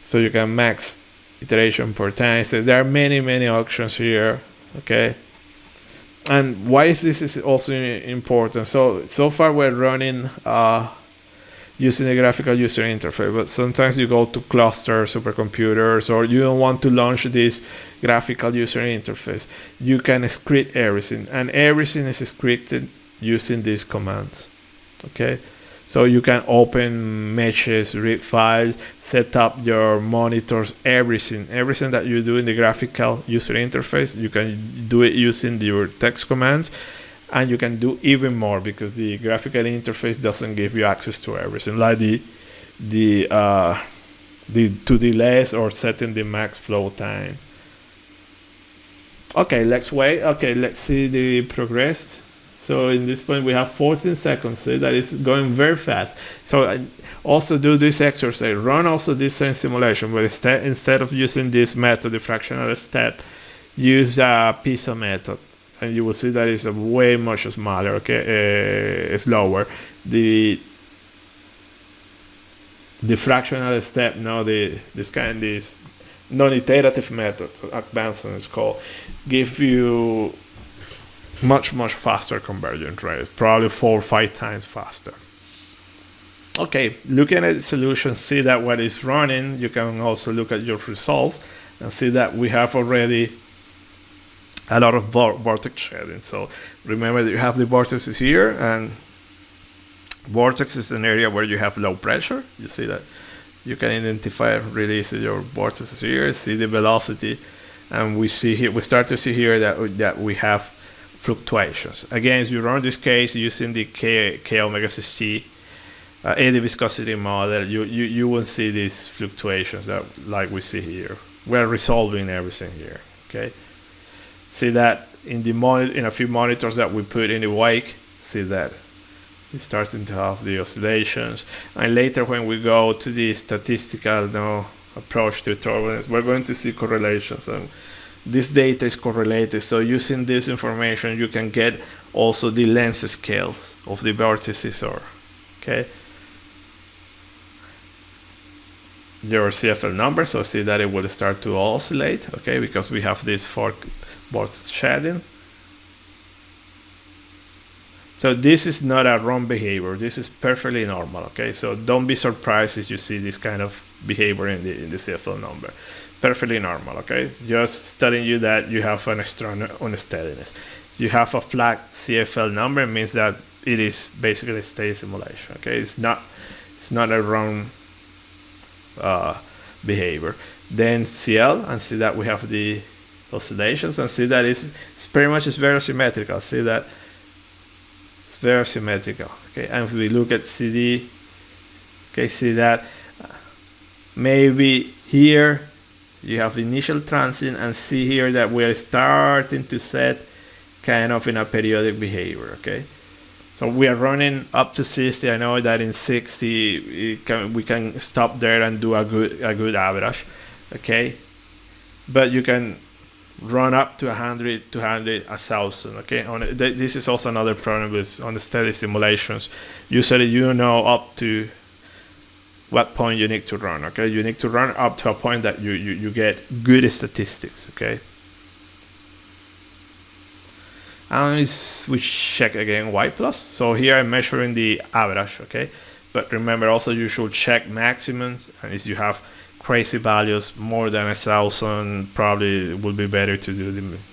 so you can max iteration per time. So there are many options here. Okay, and why is this also important? So far we're running using the graphical user interface, but sometimes you go to cluster supercomputers or you don't want to launch this graphical user interface. You can script everything, and everything is scripted using these commands. Okay, so you can open meshes, read files, set up your monitors, everything that you do in the graphical user interface, you can do it using your text commands, and you can do even more because the graphical interface doesn't give you access to everything, like the to delays or setting the max flow time. Okay, let's wait. Okay, let's see the progress. So in this point we have 14 seconds. See that is going very fast. So I also do this exercise, run also this same simulation, but instead of using this method, the fractional step, use a piezo method, and you will see that it's a way much smaller. Okay, slower. The fractional step, no, this non-iterative method, advanced is called, give you much faster convergence rate, probably 4 or 5 times faster. Okay, looking at the solution, see that what is running. You can also look at your results and see that we have already a lot of vortex shedding. So remember that you have the vortices here, and vortex is an area where you have low pressure. You see that you can identify really easy your vortices here, see the velocity, and we start to see here that we have fluctuations. Again, you run this case using the k omega c eddy viscosity model, you won't see these fluctuations that like we see here. We're resolving everything here. Okay, see that in a few monitors that we put in the wake, see that we're starting to have the oscillations, and later when we go to the statistical approach to turbulence, we're going to see correlations, and this data is correlated. So using this information, you can get also the length scales of the vortices, or okay, your CFL number. So see that it will start to oscillate, okay, because we have this fork vortex shedding. So this is not a wrong behavior. This is perfectly normal, okay? So don't be surprised if you see this kind of behavior in the CFL number. Perfectly normal, okay? Just telling you that you have an extra unsteadiness. So you have a flat CFL number, means that it is basically a steady simulation. Okay, it's not a wrong behavior. Then CL, and see that we have the oscillations, and see that it's pretty much very symmetrical. See that it's very symmetrical. Okay, and if we look at CD, okay, see that maybe here you have initial transient, and see here that we are starting to set kind of in a periodic behavior. Okay, so we are running up to 60. I know that in 60 we can stop there and do a good average. Okay, but you can run up to 100, 200, 1,000. Okay, this is also another problem with on the steady simulations. Usually you know up to what point you need to run. Okay, you need to run up to a point that you get good statistics. Okay, and we check again y plus. So here I'm measuring the average. Okay, but remember also you should check maximums, and if you have crazy values more than 1,000, probably it would be better to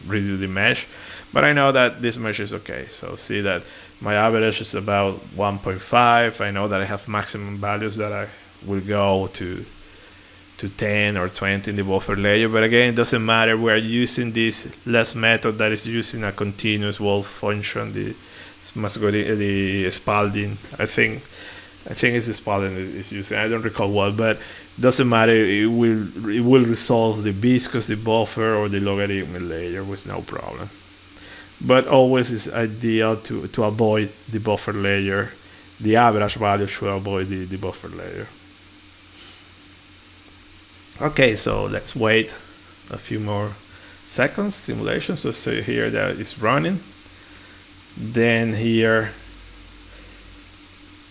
redo the mesh. But I know that this mesh is okay. So see that my average is about 1.5. I know that I have maximum values that I will go to 10 or 20 in the buffer layer. But again, it doesn't matter. We are using this less method that is using a continuous Wolf function, the Spalding. I think it's Spalding is using. I don't recall what, but it doesn't matter. It will resolve the viscosity buffer or the logarithmic layer with no problem. But always it's ideal to avoid the buffer layer. The average value should avoid the buffer layer. Okay, so let's wait a few more seconds. Simulation. So see here that it's running. Then here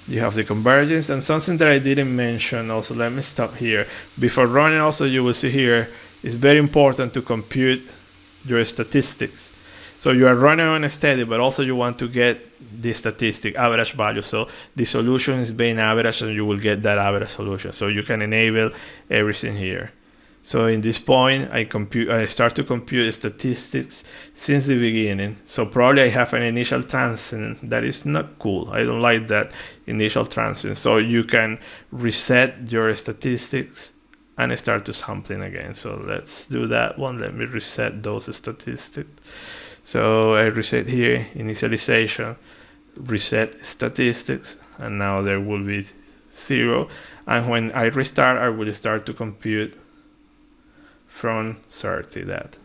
you have the convergence, and something that I didn't mention also, let me stop here. Before running also, you will see here, it's very important to compute your statistics. So you are running on a steady, but also you want to get the statistic average value. So the solution is being averaged, and you will get that average solution. So you can enable everything here. So in this point, I start to compute statistics since the beginning. So probably I have an initial transient that is not cool. I don't like that initial transient. So you can reset your statistics and start to sampling again. So let's do that one. Let me reset those statistics. So I reset here, initialization, reset statistics, and now there will be 0. And when I restart, I will start to compute from 30 that.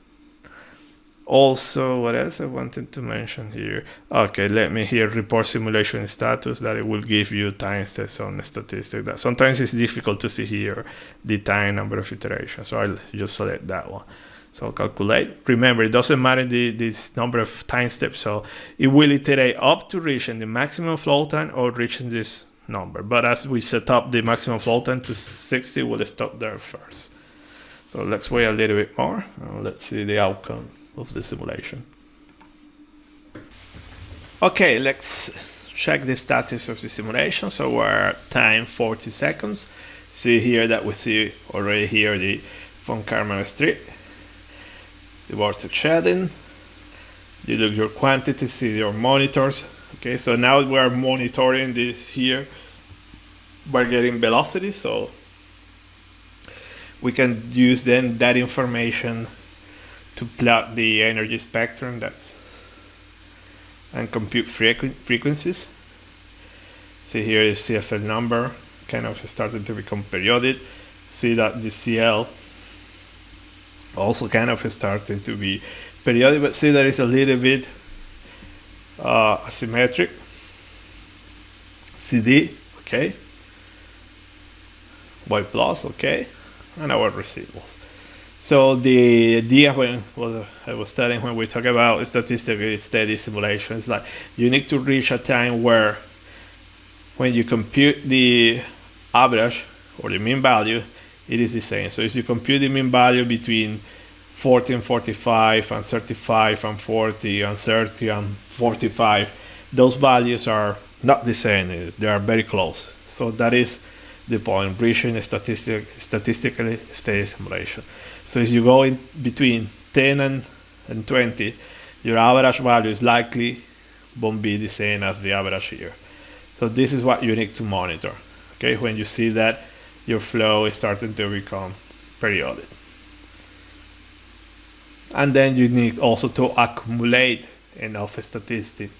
Also, what else I wanted to mention here? Okay, let me here report simulation status, that it will give you time steps on the statistic. That sometimes it's difficult to see here the time number of iterations. So I'll just select that one. So calculate. Remember, it doesn't matter this number of time steps. So it will iterate up to reaching the maximum flow time or reaching this number. But as we set up the maximum flow time to 60, we'll stop there first. So let's wait a little bit more. Let's see the outcome of the simulation. Okay, let's check the status of the simulation. So we're at time 40 seconds. See here that we see already here the von Karman strip, the vortex shedding. You look your quantity, see your monitors. Okay, so now we're monitoring this here. We're getting velocity, so we can use then that information to plot the energy spectrum and compute frequencies. See here is CFL number, it's kind of starting to become periodic. See that the CL also kind of starting to be periodic, but see that it's a little bit asymmetric. CD, okay. Y plus, okay. And our residuals. So the idea I was telling when we talk about statistically steady simulation is like you need to reach a time where when you compute the average or the mean value, it is the same. So if you compute the mean value between 40 and 45 and 35 and 40 and 30 and 45, those values are not the same. They are very close. So that is the point, reaching a statistically steady simulation. So as you go in between 10 and 20, your average value is likely won't be the same as the average here. So this is what you need to monitor. Okay, when you see that your flow is starting to become periodic. And then you need also to accumulate enough statistics,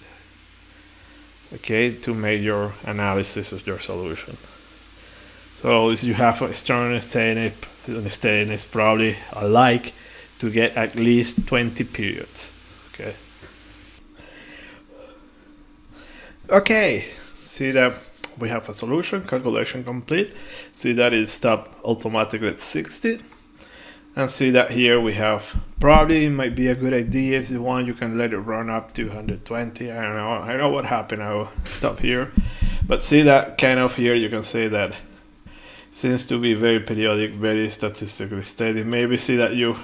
okay, to make your analysis of your solution. So if you have a strong steadiness, probably alike to get at least 20 periods. Okay. Okay. See that we have a solution, calculation complete. See that it stopped automatically at 60. And see that here we have, probably might be a good idea if you want, you can let it run up to 120. I don't know. I know what happened. I will stop here. But see that kind of here, you can say that seems to be very periodic, very statistically steady. Maybe see that you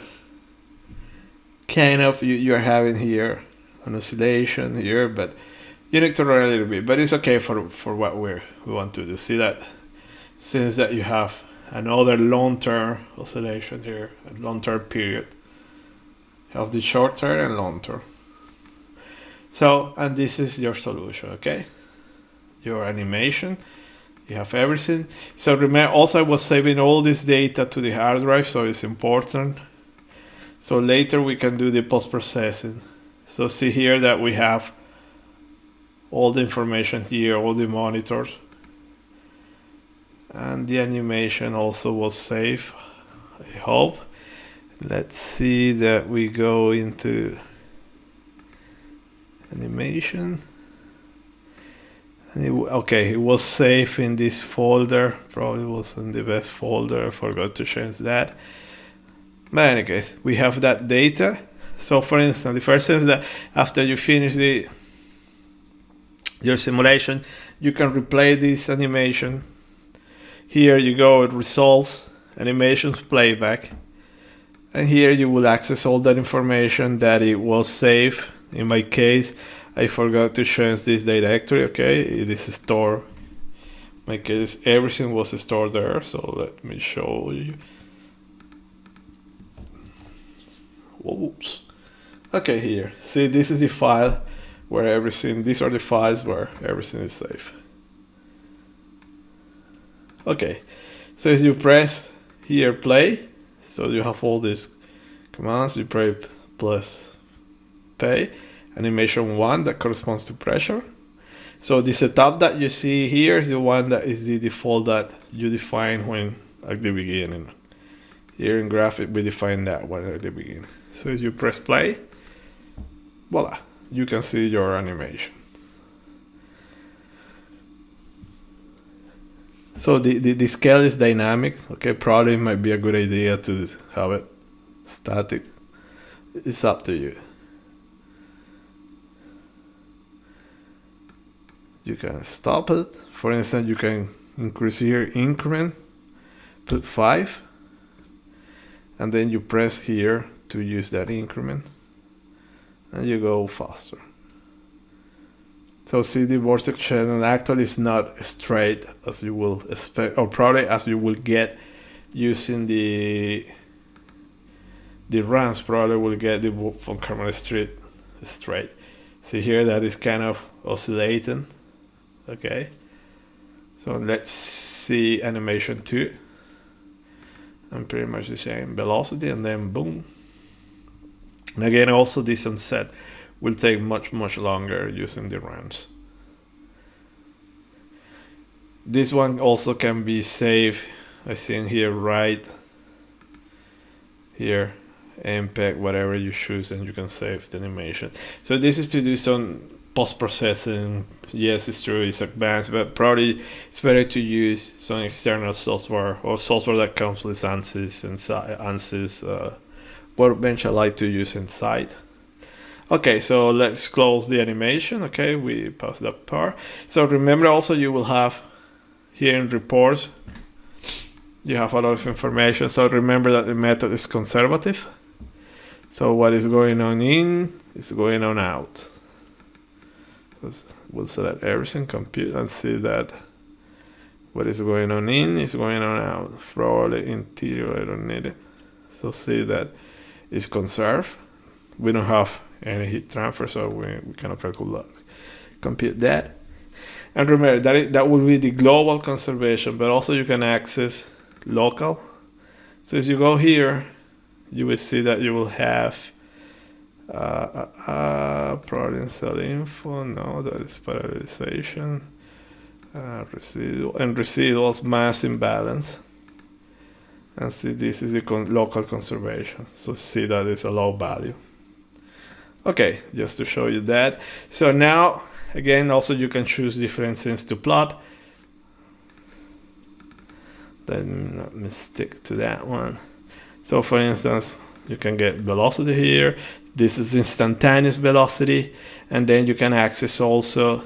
kind of, you're having here an oscillation here, but you need to run a little bit. But it's okay for what we want to do. See that since that you have another long-term oscillation here, a long-term period. Have the short-term and long-term. So, and this is your solution, okay? Your animation, you have everything. So remember, also I was saving all this data to the hard drive, so it's important. So later we can do the post-processing. So see here that we have all the information here, all the monitors. And the animation also was saved, I hope. Let's see that we go into animation. And okay, it was saved in this folder. Probably wasn't the best folder. I forgot to change that. But in any case, we have that data. So for instance, the first thing is that after you finish your simulation, you can replay this animation. Here you go at results, animations, playback. And here you will access all that information that it was saved. In my case, I forgot to change this directory, okay? It is stored. In my case, everything was stored there, so let me show you. Whoops. Okay, here. See, this is the file where everything, these are the files where everything is saved. Okay, so as you press here play, so you have all these commands, you press play, animation 1 that corresponds to pressure. So the setup that you see here is the one that is the default that you define when at the beginning. Here in graphic we define that one at the beginning. So as you press play, voila, you can see your animation. So the scale is dynamic, okay, probably might be a good idea to have it static. It's up to you. You can stop it. For instance, you can increase here increment, put 5, and then you press here to use that increment, and you go faster. So see the vortex channel actually is not straight as you will expect, or probably as you will get using the runs, probably will get the von Karman straight. See here that is kind of oscillating. Okay. So let's see animation 2. And pretty much the same velocity, and then boom. And again, also this onset will take much longer using the runs. This one also can be saved, I think here, right here, MPEG, whatever you choose, and you can save the animation. So this is to do some post-processing. Yes, it's true, it's advanced, but probably it's better to use some external software or software that comes with ANSYS and ANSYS Workbench. I like to use inside. Okay, so let's close the animation. Okay, we passed that part. So remember also you will have here in reports, you have a lot of information. So remember that the method is conservative. So what is going on in is going on out. So we'll select everything, compute, and see that what is going on in is going on out. Probably interior, I don't need it. So see that it's conserved. We don't have any heat transfer, so we cannot calculate compute that. And remember, that will be the global conservation, but also you can access local. So as you go here, you will see that you will have info. No, that is parallelization. Residuals mass imbalance. And see, this is the local conservation. So see that it's a low value. Okay, just to show you that. So now, again, also you can choose different things to plot. Then let me stick to that one. So for instance, you can get velocity here. This is instantaneous velocity. And then you can access also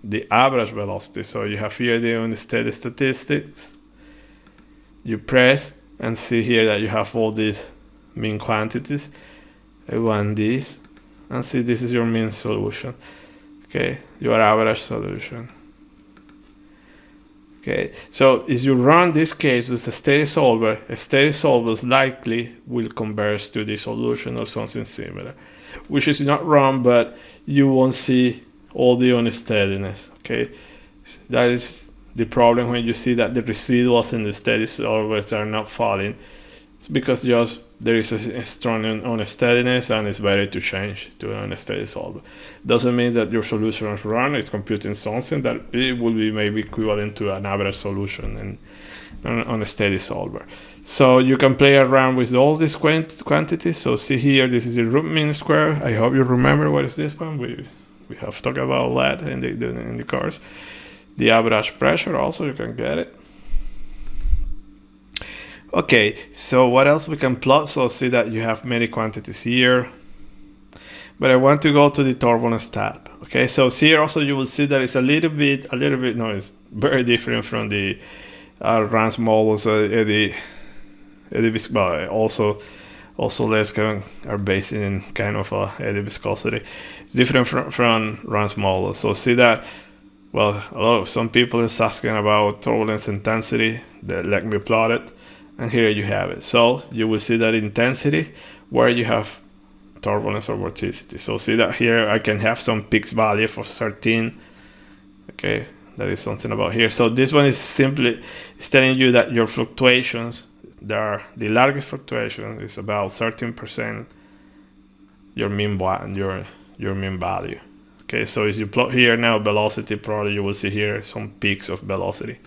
the average velocity. So you have here the unsteady statistics. You press and see here that you have all these mean quantities. I want this. And see, this is your mean solution. Okay, your average solution. Okay, so if you run this case with a steady solver likely will converge to the solution or something similar, which is not wrong, but you won't see all the unsteadiness. Okay, that is the problem when you see that the residuals in the steady solvers are not falling. It's because just there is a strong unsteadiness and it's better to change to an unsteady solver. Doesn't mean that your solution is wrong. It's computing something that it will be maybe equivalent to an average solution on a steady solver. So you can play around with all these quantities. So see here, this is the root mean square. I hope you remember what is this one. We have talked about that in the course. The average pressure also, you can get it. Okay, so what else we can plot? So see that you have many quantities here, but I want to go to the turbulence tab. Okay, so here also you will see that it's a little bit, it's very different from the RANS models. Also less are based in kind of a eddy viscosity. It's different from RANS models. So see that, well, some people is asking about turbulence intensity. Let me plot it. And here you have it. So you will see that intensity where you have turbulence or vorticity. So see that here I can have some peaks value for 13. Okay, that is something about here. So this one is simply telling you that your fluctuations, the largest fluctuation is about 13% your mean value. Okay, so as you plot here now velocity, probably you will see here some peaks of velocity.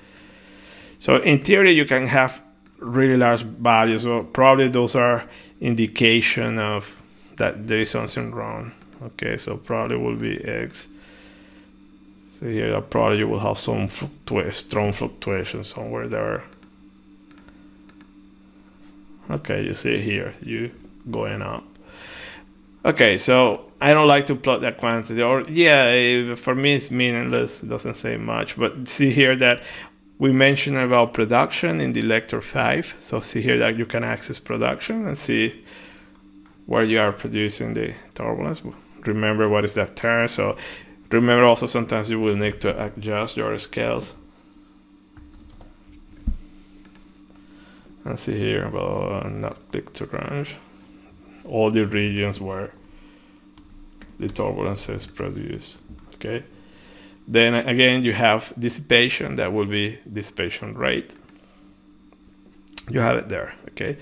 So in theory you can have really large values. So probably those are indication of that there is something wrong. Okay, so probably will be X. So here probably you will have some strong fluctuation somewhere there. Okay, you see here, you going up. Okay, so I don't like to plot that quantity, or for me it's meaningless, it doesn't say much, but see here that we mentioned about production in the lecture 5. So see here that you can access production and see where you are producing the turbulence. Remember what is that term. So remember also sometimes you will need to adjust your scales. And see here, not click to range. All the regions where the turbulence is produced. Okay. Then again, you have dissipation. That will be dissipation rate. You have it there, okay?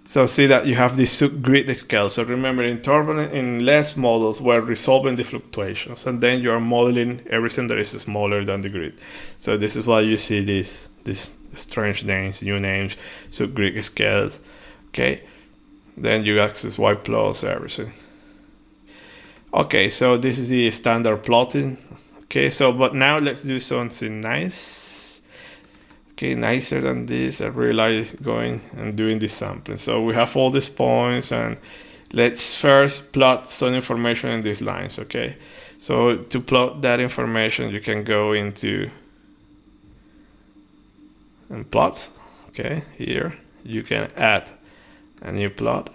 So see that you have this grid scale. So remember, in less models, we're resolving the fluctuations, and then you are modeling everything that is smaller than the grid. So this is why you see these strange names, new names, so grid scales, okay? Then you access Y plus everything. Okay, so this is the standard plotting. Okay, so but now let's do something nice. Okay, nicer than this. I really like going and doing this sampling. So we have all these points, and let's first plot some information in these lines. Okay, so to plot that information, you can go into and plot. Okay, here you can add a new plot.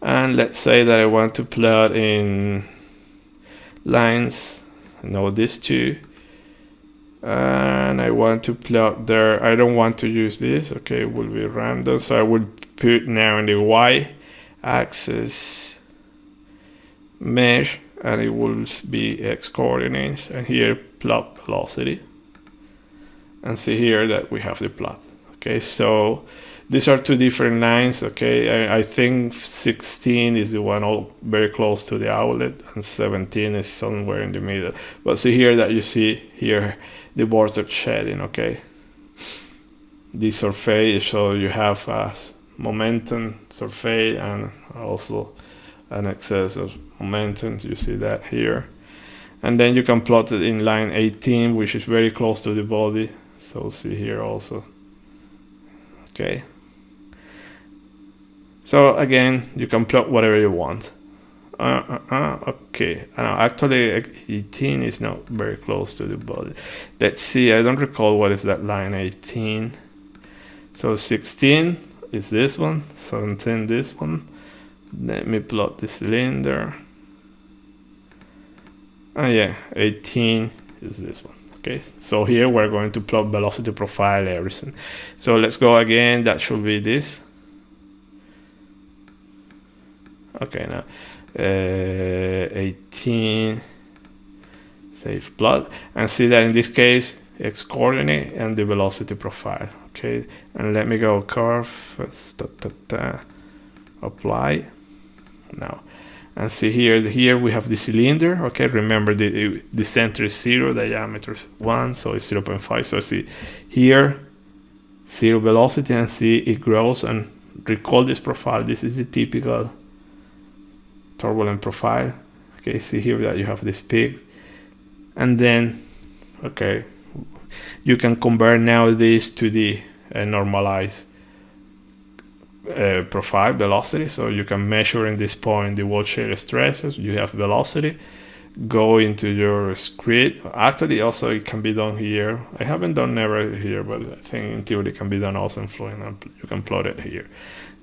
And let's say that I want to plot in lines, these two, and I want to plot there. I don't want to use this. Okay, it will be random, so I will put now in the Y axis mesh, and it will be x coordinates, and here plot velocity, and see here that we have the plot. Okay, so these are two different lines. Okay, I think 16 is the one all very close to the outlet, and 17 is somewhere in the middle. But see here that you see here the boards are shedding. Okay, the surface, so you have a momentum surface and also an excess of momentum. You see that here, and then you can plot it in line 18, which is very close to the body. So see here also. Okay, so again, you can plot whatever you want. Okay, actually 18 is not very close to the body. Let's see, I don't recall what is that line 18. So 16 is this one, 17 this one. Let me plot the cylinder. Yeah, 18 is this one. Okay, so here we're going to plot velocity profile, everything. So let's go again, that should be this. Okay, now 18, save plot, and see that in this case, x coordinate and the velocity profile. Okay, and let me go curve, apply now. And see here we have the cylinder. Okay, remember the center is 0, diameter is 1, so it's 0.5. So see here 0 velocity, and see it grows. And recall this profile, this is the typical turbulent profile. Okay, see here that you have this peak, and then okay, you can convert now this to the normalized profile velocity. So you can measure in this point the wall shear stresses, you have velocity, go into your script. Actually also it can be done here. I haven't done never here, but I think in theory it can be done also in Fluent, and you can plot it here.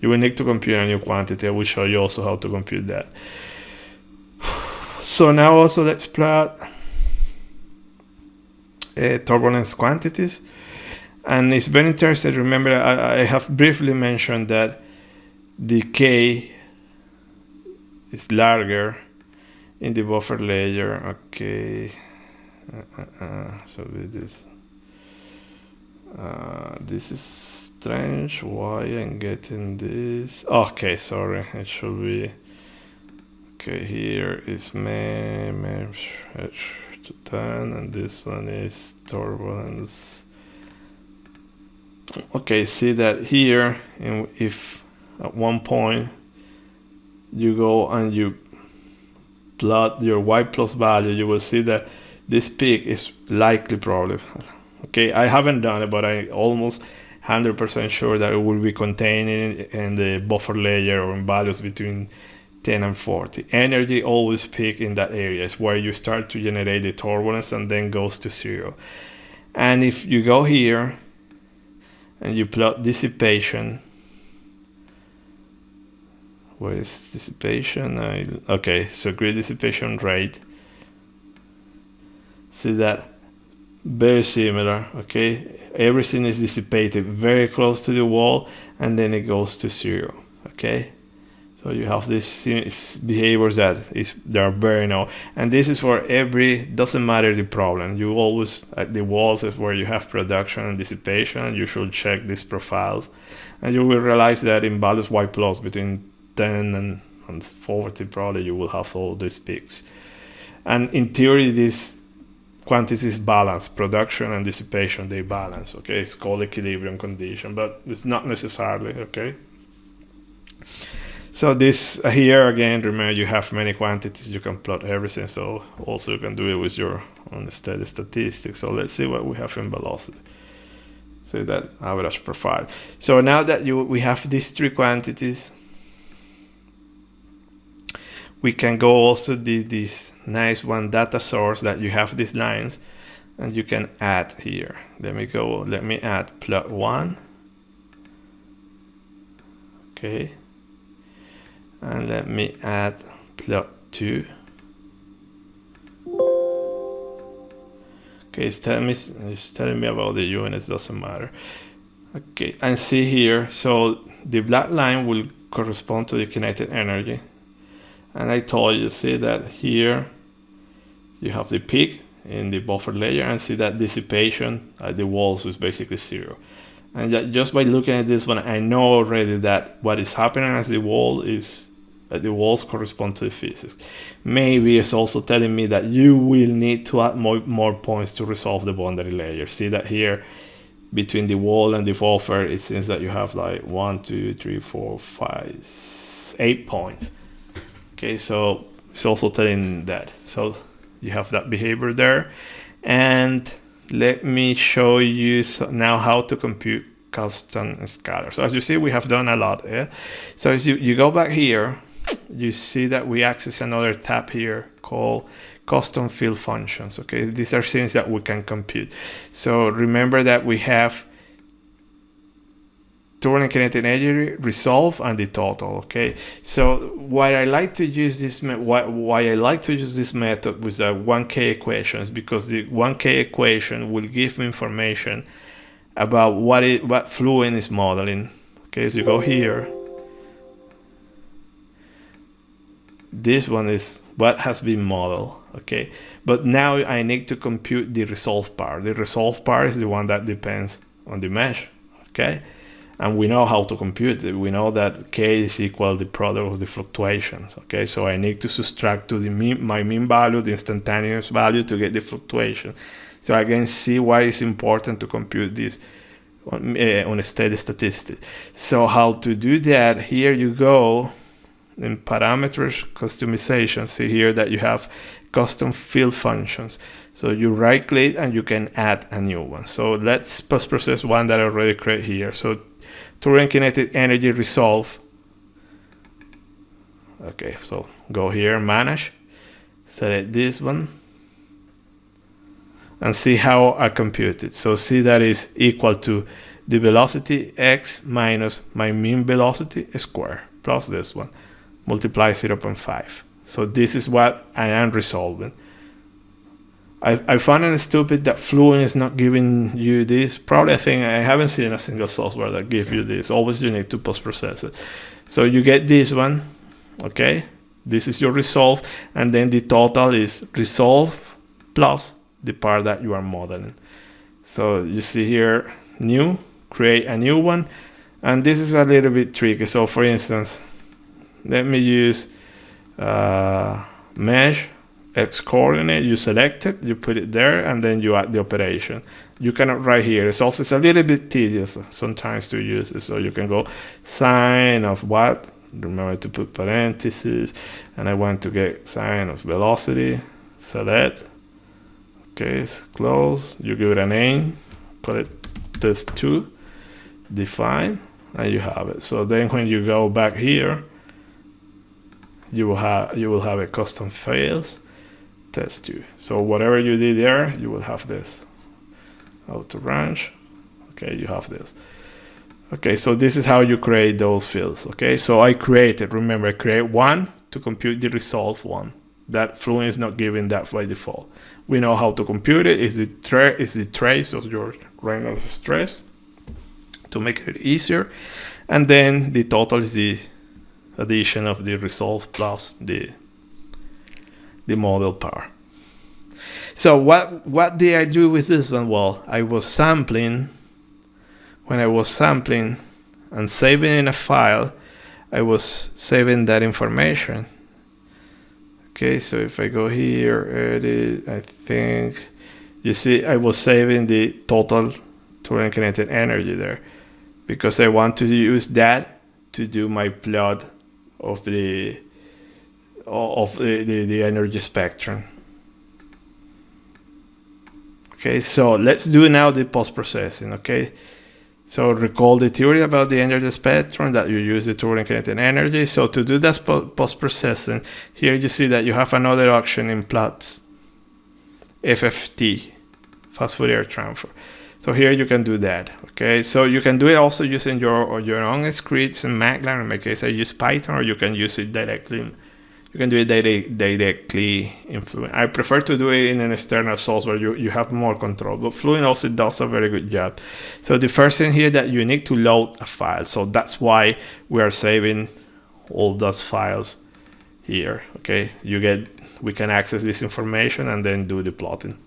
You will need to compute a new quantity. I will show you also how to compute that. So now also let's plot turbulence quantities. And it's very interesting. Remember, I have briefly mentioned that the K is larger in the buffer layer. Okay. So with this is strange. Why I'm getting this? Okay, sorry. It should be. Okay, here is mesh to 10, and this one is turbulence. Okay, see that here, if at one point you go and you plot your y plus value, you will see that this peak is likely probably. Okay, I haven't done it, but I almost 100% sure that it will be contained in the buffer layer or in values between 10 and 40. Energy always peak in that area. It's where you start to generate the turbulence and then goes to 0. And if you go here and you plot dissipation, where is dissipation? Okay, so grid dissipation rate. See that? Very similar. Okay, everything is dissipated very close to the wall, and then it goes to 0. Okay, so you have this behaviors that they are very low, and this is for every, doesn't matter the problem. You always at the walls is where you have production and dissipation. You should check these profiles, and you will realize that in values y plus between 10 and 40 probably you will have all these peaks. And in theory, these quantities balance, production and dissipation, they balance. Okay, it's called equilibrium condition, but it's not necessarily. Okay, so this here again, remember you have many quantities, you can plot everything, so also you can do it with your own steady statistics. So let's see what we have in velocity. See that average profile. So now that we have these three quantities, we can go also this nice one data source that you have these lines, and you can add here. Let me add plot 1. Okay, and let me add plot 2. Okay, it's telling me about the units, doesn't matter. Okay, and see here, so the black line will correspond to the kinetic energy, And I told you, see that here you have the peak in the buffer layer, and see that dissipation at the walls is basically 0. And just by looking at this one, I know already that what is happening as the walls correspond to the physics. Maybe it's also telling me that you will need to add more points to resolve the boundary layer. See that here between the wall and the buffer, it seems that you have like 1, 2, 3, 4, 5, 8 points. Okay, so it's also telling that. So you have that behavior there. And let me show you now how to compute custom scalars. So as you see, we have done a lot. Yeah? So as you go back here, you see that we access another tab here called custom field functions. Okay, these are things that we can compute. So remember that we have Turing kinetic energy, resolve, and the total. Okay, so why I like to use this method with the 1K equations, because the 1K equation will give me information about what Fluent is modeling. Okay, so you go here. This one is what has been modeled. Okay, but now I need to compute the resolve part. The resolve part is the one that depends on the mesh. Okay. And we know how to compute it. We know that K is equal to the product of the fluctuations. Okay, so I need to subtract to my mean value, the instantaneous value, to get the fluctuation. So I can see why it's important to compute this on a steady statistic. So how to do that? Here you go in parameters customization. See here that you have custom field functions. So you right click and you can add a new one. So let's post-process one that I already created here. So Turing kinetic energy resolve. Okay, so go here, manage, select this one, and see how I compute it. So see that is equal to the velocity x minus my mean velocity square plus this one, multiply 0.5. So this is what I am resolving. I find it stupid that Fluent is not giving you this. Probably I think I haven't seen a single software that gives you this. Always you need to post-process it. So you get this one, okay? This is your resolve, and then the total is resolve plus the part that you are modeling. So you see here, new, create a new one, and this is a little bit tricky. So for instance, let me use mesh x coordinate. You select it, you put it there, and then you add the operation. You cannot write here. It's a little bit tedious sometimes to use it. So you can go sine of what? Remember to put parentheses, and I want to get sine of velocity. Select. Okay, close. You give it a name. Call it test2. Define, and you have it. So then when you go back here, you will have a custom fields. Test2. So whatever you did there, you will have this. Auto range. Okay, you have this. Okay, so this is how you create those fields. Okay, so I created, remember, I create one to compute the resolve one. That Fluent is not giving that by default. We know how to compute it. Is the trace of your Reynolds stress to make it easier, and then the total is the addition of the resolve plus the model power. So what did I do with this one? Well, I was sampling. When I was sampling and saving in a file, I was saving that information. Okay, so if I go here, edit, I think you see I was saving the total Turing kinetic energy there, because I want to use that to do my plot of the energy spectrum. Okay, so let's do now the post-processing. Okay, so recall the theory about the energy spectrum, that you use the Turing kinetic energy. So to do that post-processing, here you see that you have another option in plots, FFT, fast Fourier transfer. So here you can do that. Okay, so you can do it also using your own scripts in MATLAB. In my case, I use Python, or you can use it directly. You can do it directly in Fluent. I prefer to do it in an external source where you have more control, but Fluent also does a very good job. So the first thing here, that you need to load a file. So that's why we are saving all those files here. Okay, we can access this information and then do the plotting.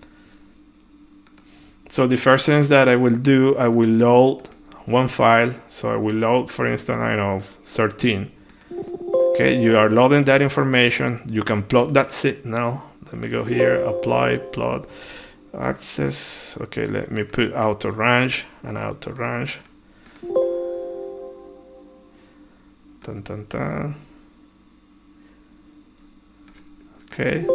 So the first thing that I will do, I will load one file. So I will load, for instance, I know 13. Okay, you are loading that information. You can plot that signal. Let me go here, apply, plot, access. Okay, let me put auto range and auto range. Dun, dun, dun. Okay.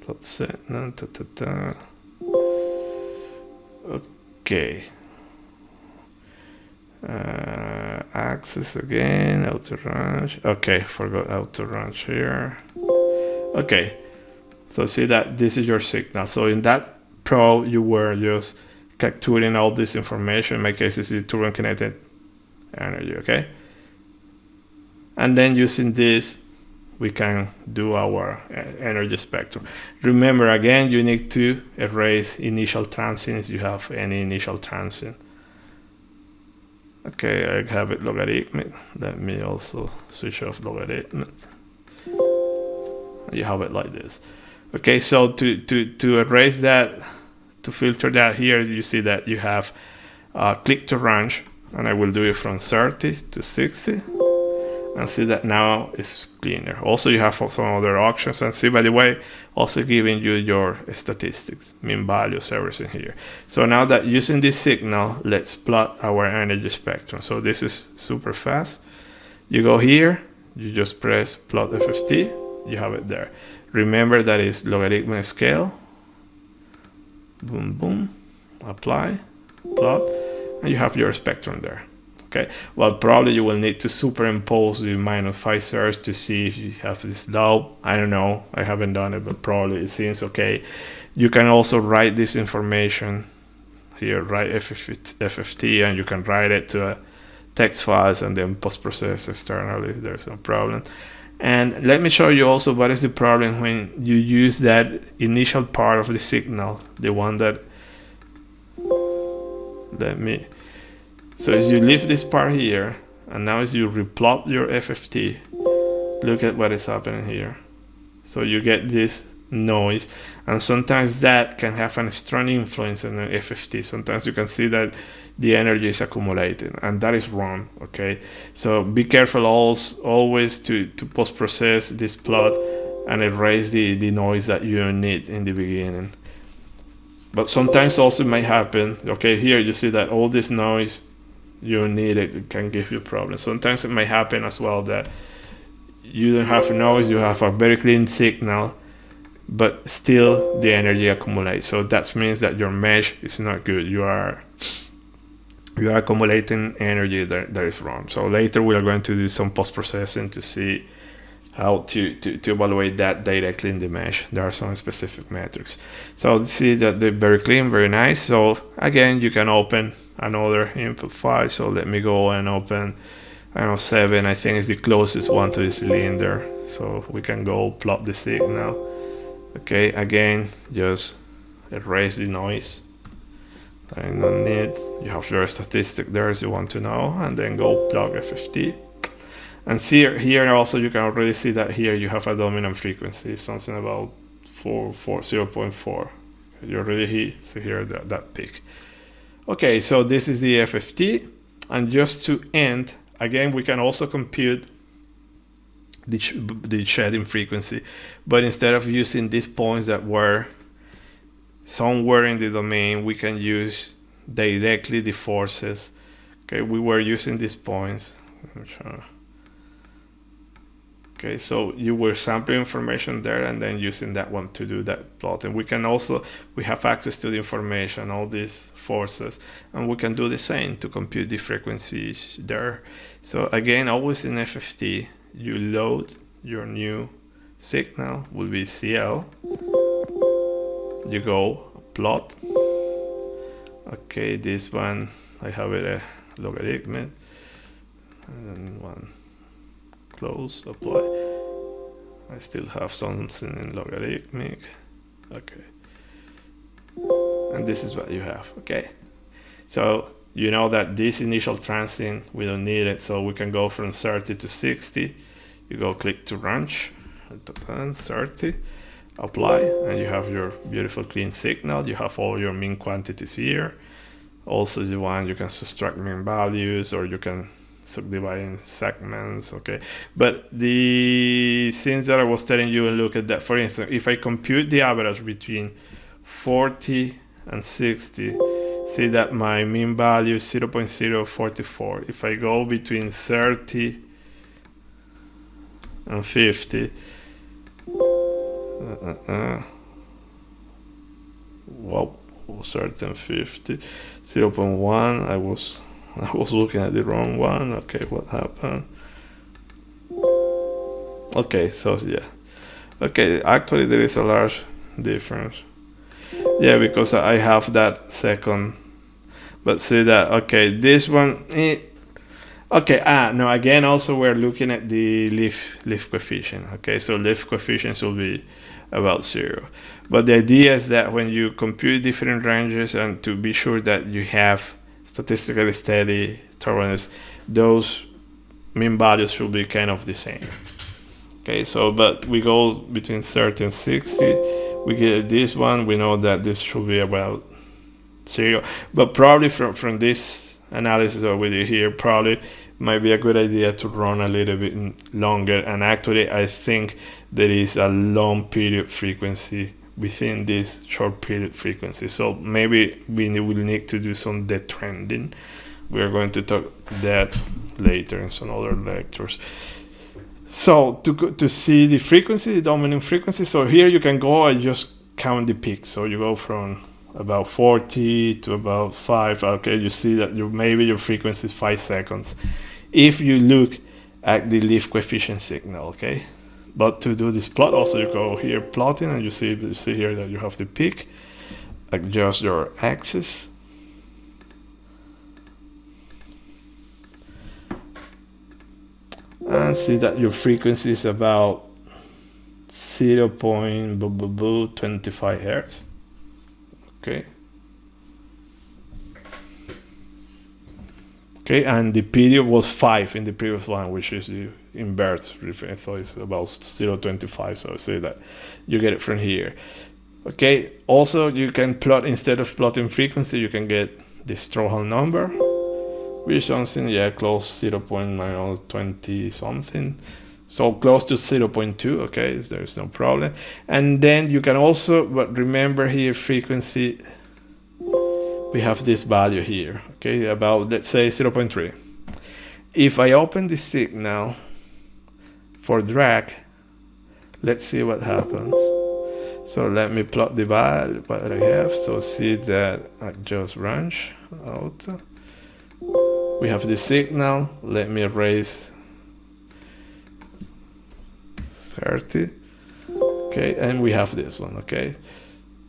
Plot signal. Da, da, da. Okay. Access again, auto range. Okay, forgot auto range here. Okay, so see that this is your signal. So in that probe, you were just capturing all this information. In my case, this is turbulent kinetic energy. Okay, and then using this, we can do our energy spectrum. Remember, again, you need to erase initial transients if you have any initial transient. Okay, I have it logarithmic. Let me also switch off logarithmic. You have it like this. Okay, so to erase that, to filter that here, you see that you have click to range, and I will do it from 30 to 60. And see that now it's cleaner. Also, you have some other options, and see, by the way, also giving you your statistics, mean values, everything here. So now that using this signal, let's plot our energy spectrum. So this is super fast. You go here, you just press plot FFT, you have it there. Remember that is logarithmic scale. Boom, boom, apply, plot, and you have your spectrum there. Okay, well, probably you will need to superimpose the -5 surge to see if you have this low. I don't know, I haven't done it, but probably it seems okay. You can also write this information here, write FFT, and you can write it to a text files and then post-process externally. There's no problem. And let me show you also what is the problem when you use that initial part of the signal, the one that, so as you leave this part here, and now as you replot your FFT, look at what is happening here. So you get this noise, and sometimes that can have a strong influence on the FFT. Sometimes you can see that the energy is accumulating, and that is wrong. Okay, so be careful always to post-process this plot and erase the noise that you need in the beginning. But sometimes also it might happen. Okay, here you see that all this noise, you need it, it can give you problems. Sometimes it may happen as well that you don't have noise, you have a very clean signal, but still the energy accumulates. So that means that your mesh is not good. You are accumulating energy that is wrong. So later we are going to do some post-processing to see how to evaluate that directly in the mesh. There are some specific metrics. So see that they're very clean, very nice. So again, you can open another input file. So let me go and open, I don't know, 7. I think is the closest one to the cylinder. So we can go plot the signal. Okay, again, just erase the noise. I don't need. You have your statistic there as you want to know, and then go plug FFT. And see here also you can already see that here you have a dominant frequency, something about 0.4. You already see here that peak. Okay, so this is the FFT, and just to end, again we can also compute the shedding frequency, but instead of using these points that were somewhere in the domain, we can use directly the forces. Okay, we were using these points. Okay, so you were sampling information there and then using that one to do that plot. And we can also, we have access to the information, all these forces, and we can do the same to compute the frequencies there. So again, always in FFT, you load your new signal, will be CL. You go plot. Okay, this one, I have it a logarithmic. And then one. Close, apply. I still have something in logarithmic. Okay. And this is what you have. Okay. So you know that this initial transient, we don't need it, so we can go from 30 to 60. You go click to range, 30, apply, and you have your beautiful clean signal. You have all your mean quantities here. Also, if you want, you can subtract mean values, or you can subdivide in segments, okay? But the things that I was telling you, and look at that, for instance, if I compute the average between 40 and 60, see that my mean value is 0.044. If I go between 30 and 50, wow, 30 and 50, 0.1. I was looking at the wrong one. Okay, what happened? Okay, so yeah. Okay, actually there is a large difference. Yeah, because I have that second. But see that, okay, this one, okay, no, again, also we're looking at the lift coefficient. Okay, so lift coefficients will be about 0. But the idea is that when you compute different ranges, and to be sure that you have statistically steady turbulence, those mean values should be kind of the same. Okay, so but we go between 30 and 60, we get this one, we know that this should be about 0. But probably from this analysis that we did here, probably might be a good idea to run a little bit longer. And actually, I think there is a long period frequency within this short period frequency. So maybe we will need to do some detrending. We are going to talk that later in some other lectures. So to see the frequency, the dominant frequency, so here you can go and just count the peaks. So you go from about 40 to about 5. Okay, you see that maybe your frequency is 5 seconds. If you look at the lift coefficient signal, okay. But to do this plot, also you go here plotting, and you see here that you have the peak. Adjust your axis. And see that your frequency is about 0.25 hertz. Okay. Okay, and the period was 5 in the previous one, which is the invert reference, so it's about 0.25. So I say that you get it from here. Okay, also you can plot, instead of plotting frequency, you can get the Strohal number, which is something, yeah, close 0.20 something. So close to 0.2, okay, so there's no problem. And then you can also, but remember here, frequency, we have this value here, okay, about, let's say, 0.3. If I open the signal for drag, let's see what happens. So let me plot the value what I have. So see that I just range out. We have the signal. Let me erase 30. Okay, and we have this one, okay.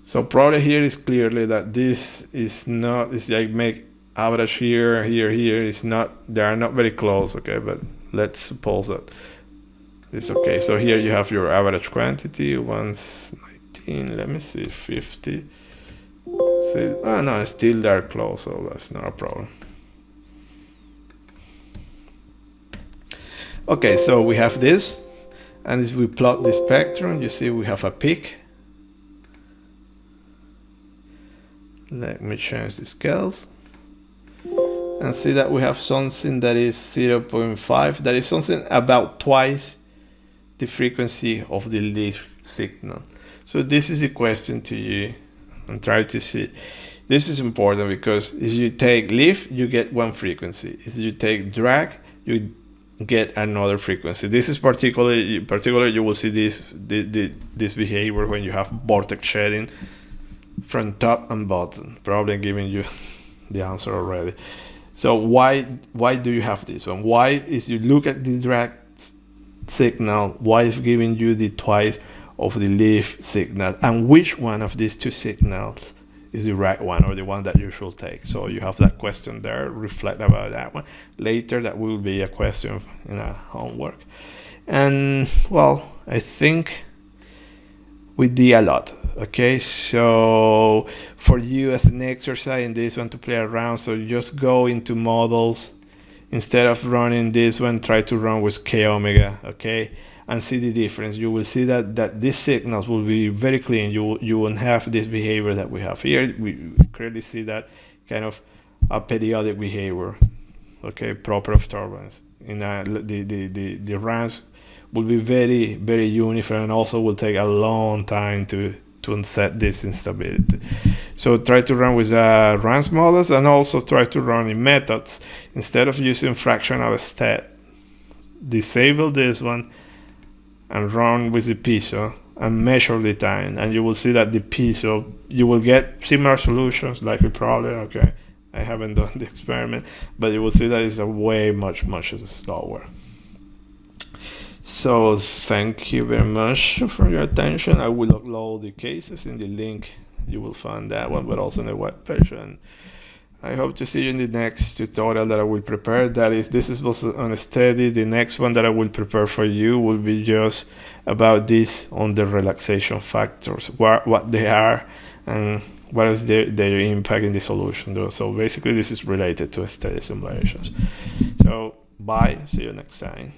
So probably here is clearly that this is not, it's like make average here, here, here, is not, they are not very close, okay, but let's suppose that it's okay. So here you have your average quantity, 119, let me see, 50. See, oh no, it's still there close, so that's not a problem. Okay, so we have this, and as we plot the spectrum, you see we have a peak. Let me change the scales and see that we have something that is 0.5, that is something about twice the frequency of the lift signal. So this is a question to you, and try to see. This is important because if you take lift, you get one frequency. If you take drag, you get another frequency. This is particularly you will see this behavior when you have vortex shedding from top and bottom, probably giving you the answer already. So why do you have this one? Why is you look at the drag signal, why is giving you the twice of the lift signal, and which one of these two signals is the right one, or the one that you should take? So you have that question there, reflect about that one. Later that will be a question in our homework. And well, I think with D a lot. Okay, so for you as an exercise in this one to play around, so just go into models. Instead of running this one, try to run with K omega, okay, and see the difference. You will see that these signals will be very clean. You won't have this behavior that we have here. We clearly see that kind of a periodic behavior, okay, proper of turbulence. In the runs will be very, very uniform, and also will take a long time to unset this instability. So try to run with runs models, and also try to run in methods. Instead of using fractional stat, disable this one and run with the piezo and measure the time, and you will see that the piezo, you will get similar solutions like we probably, okay, I haven't done the experiment, but you will see that it's a way much slower. So thank you very much for your attention. I will upload the cases in the link. You will find that one, but also on the webpage. And I hope to see you in the next tutorial that I will prepare. This is also on a study. The next one that I will prepare for you will be just about this on the relaxation factors, what they are, and what is their impact in the solution. So basically, this is related to steady simulations. So bye. See you next time.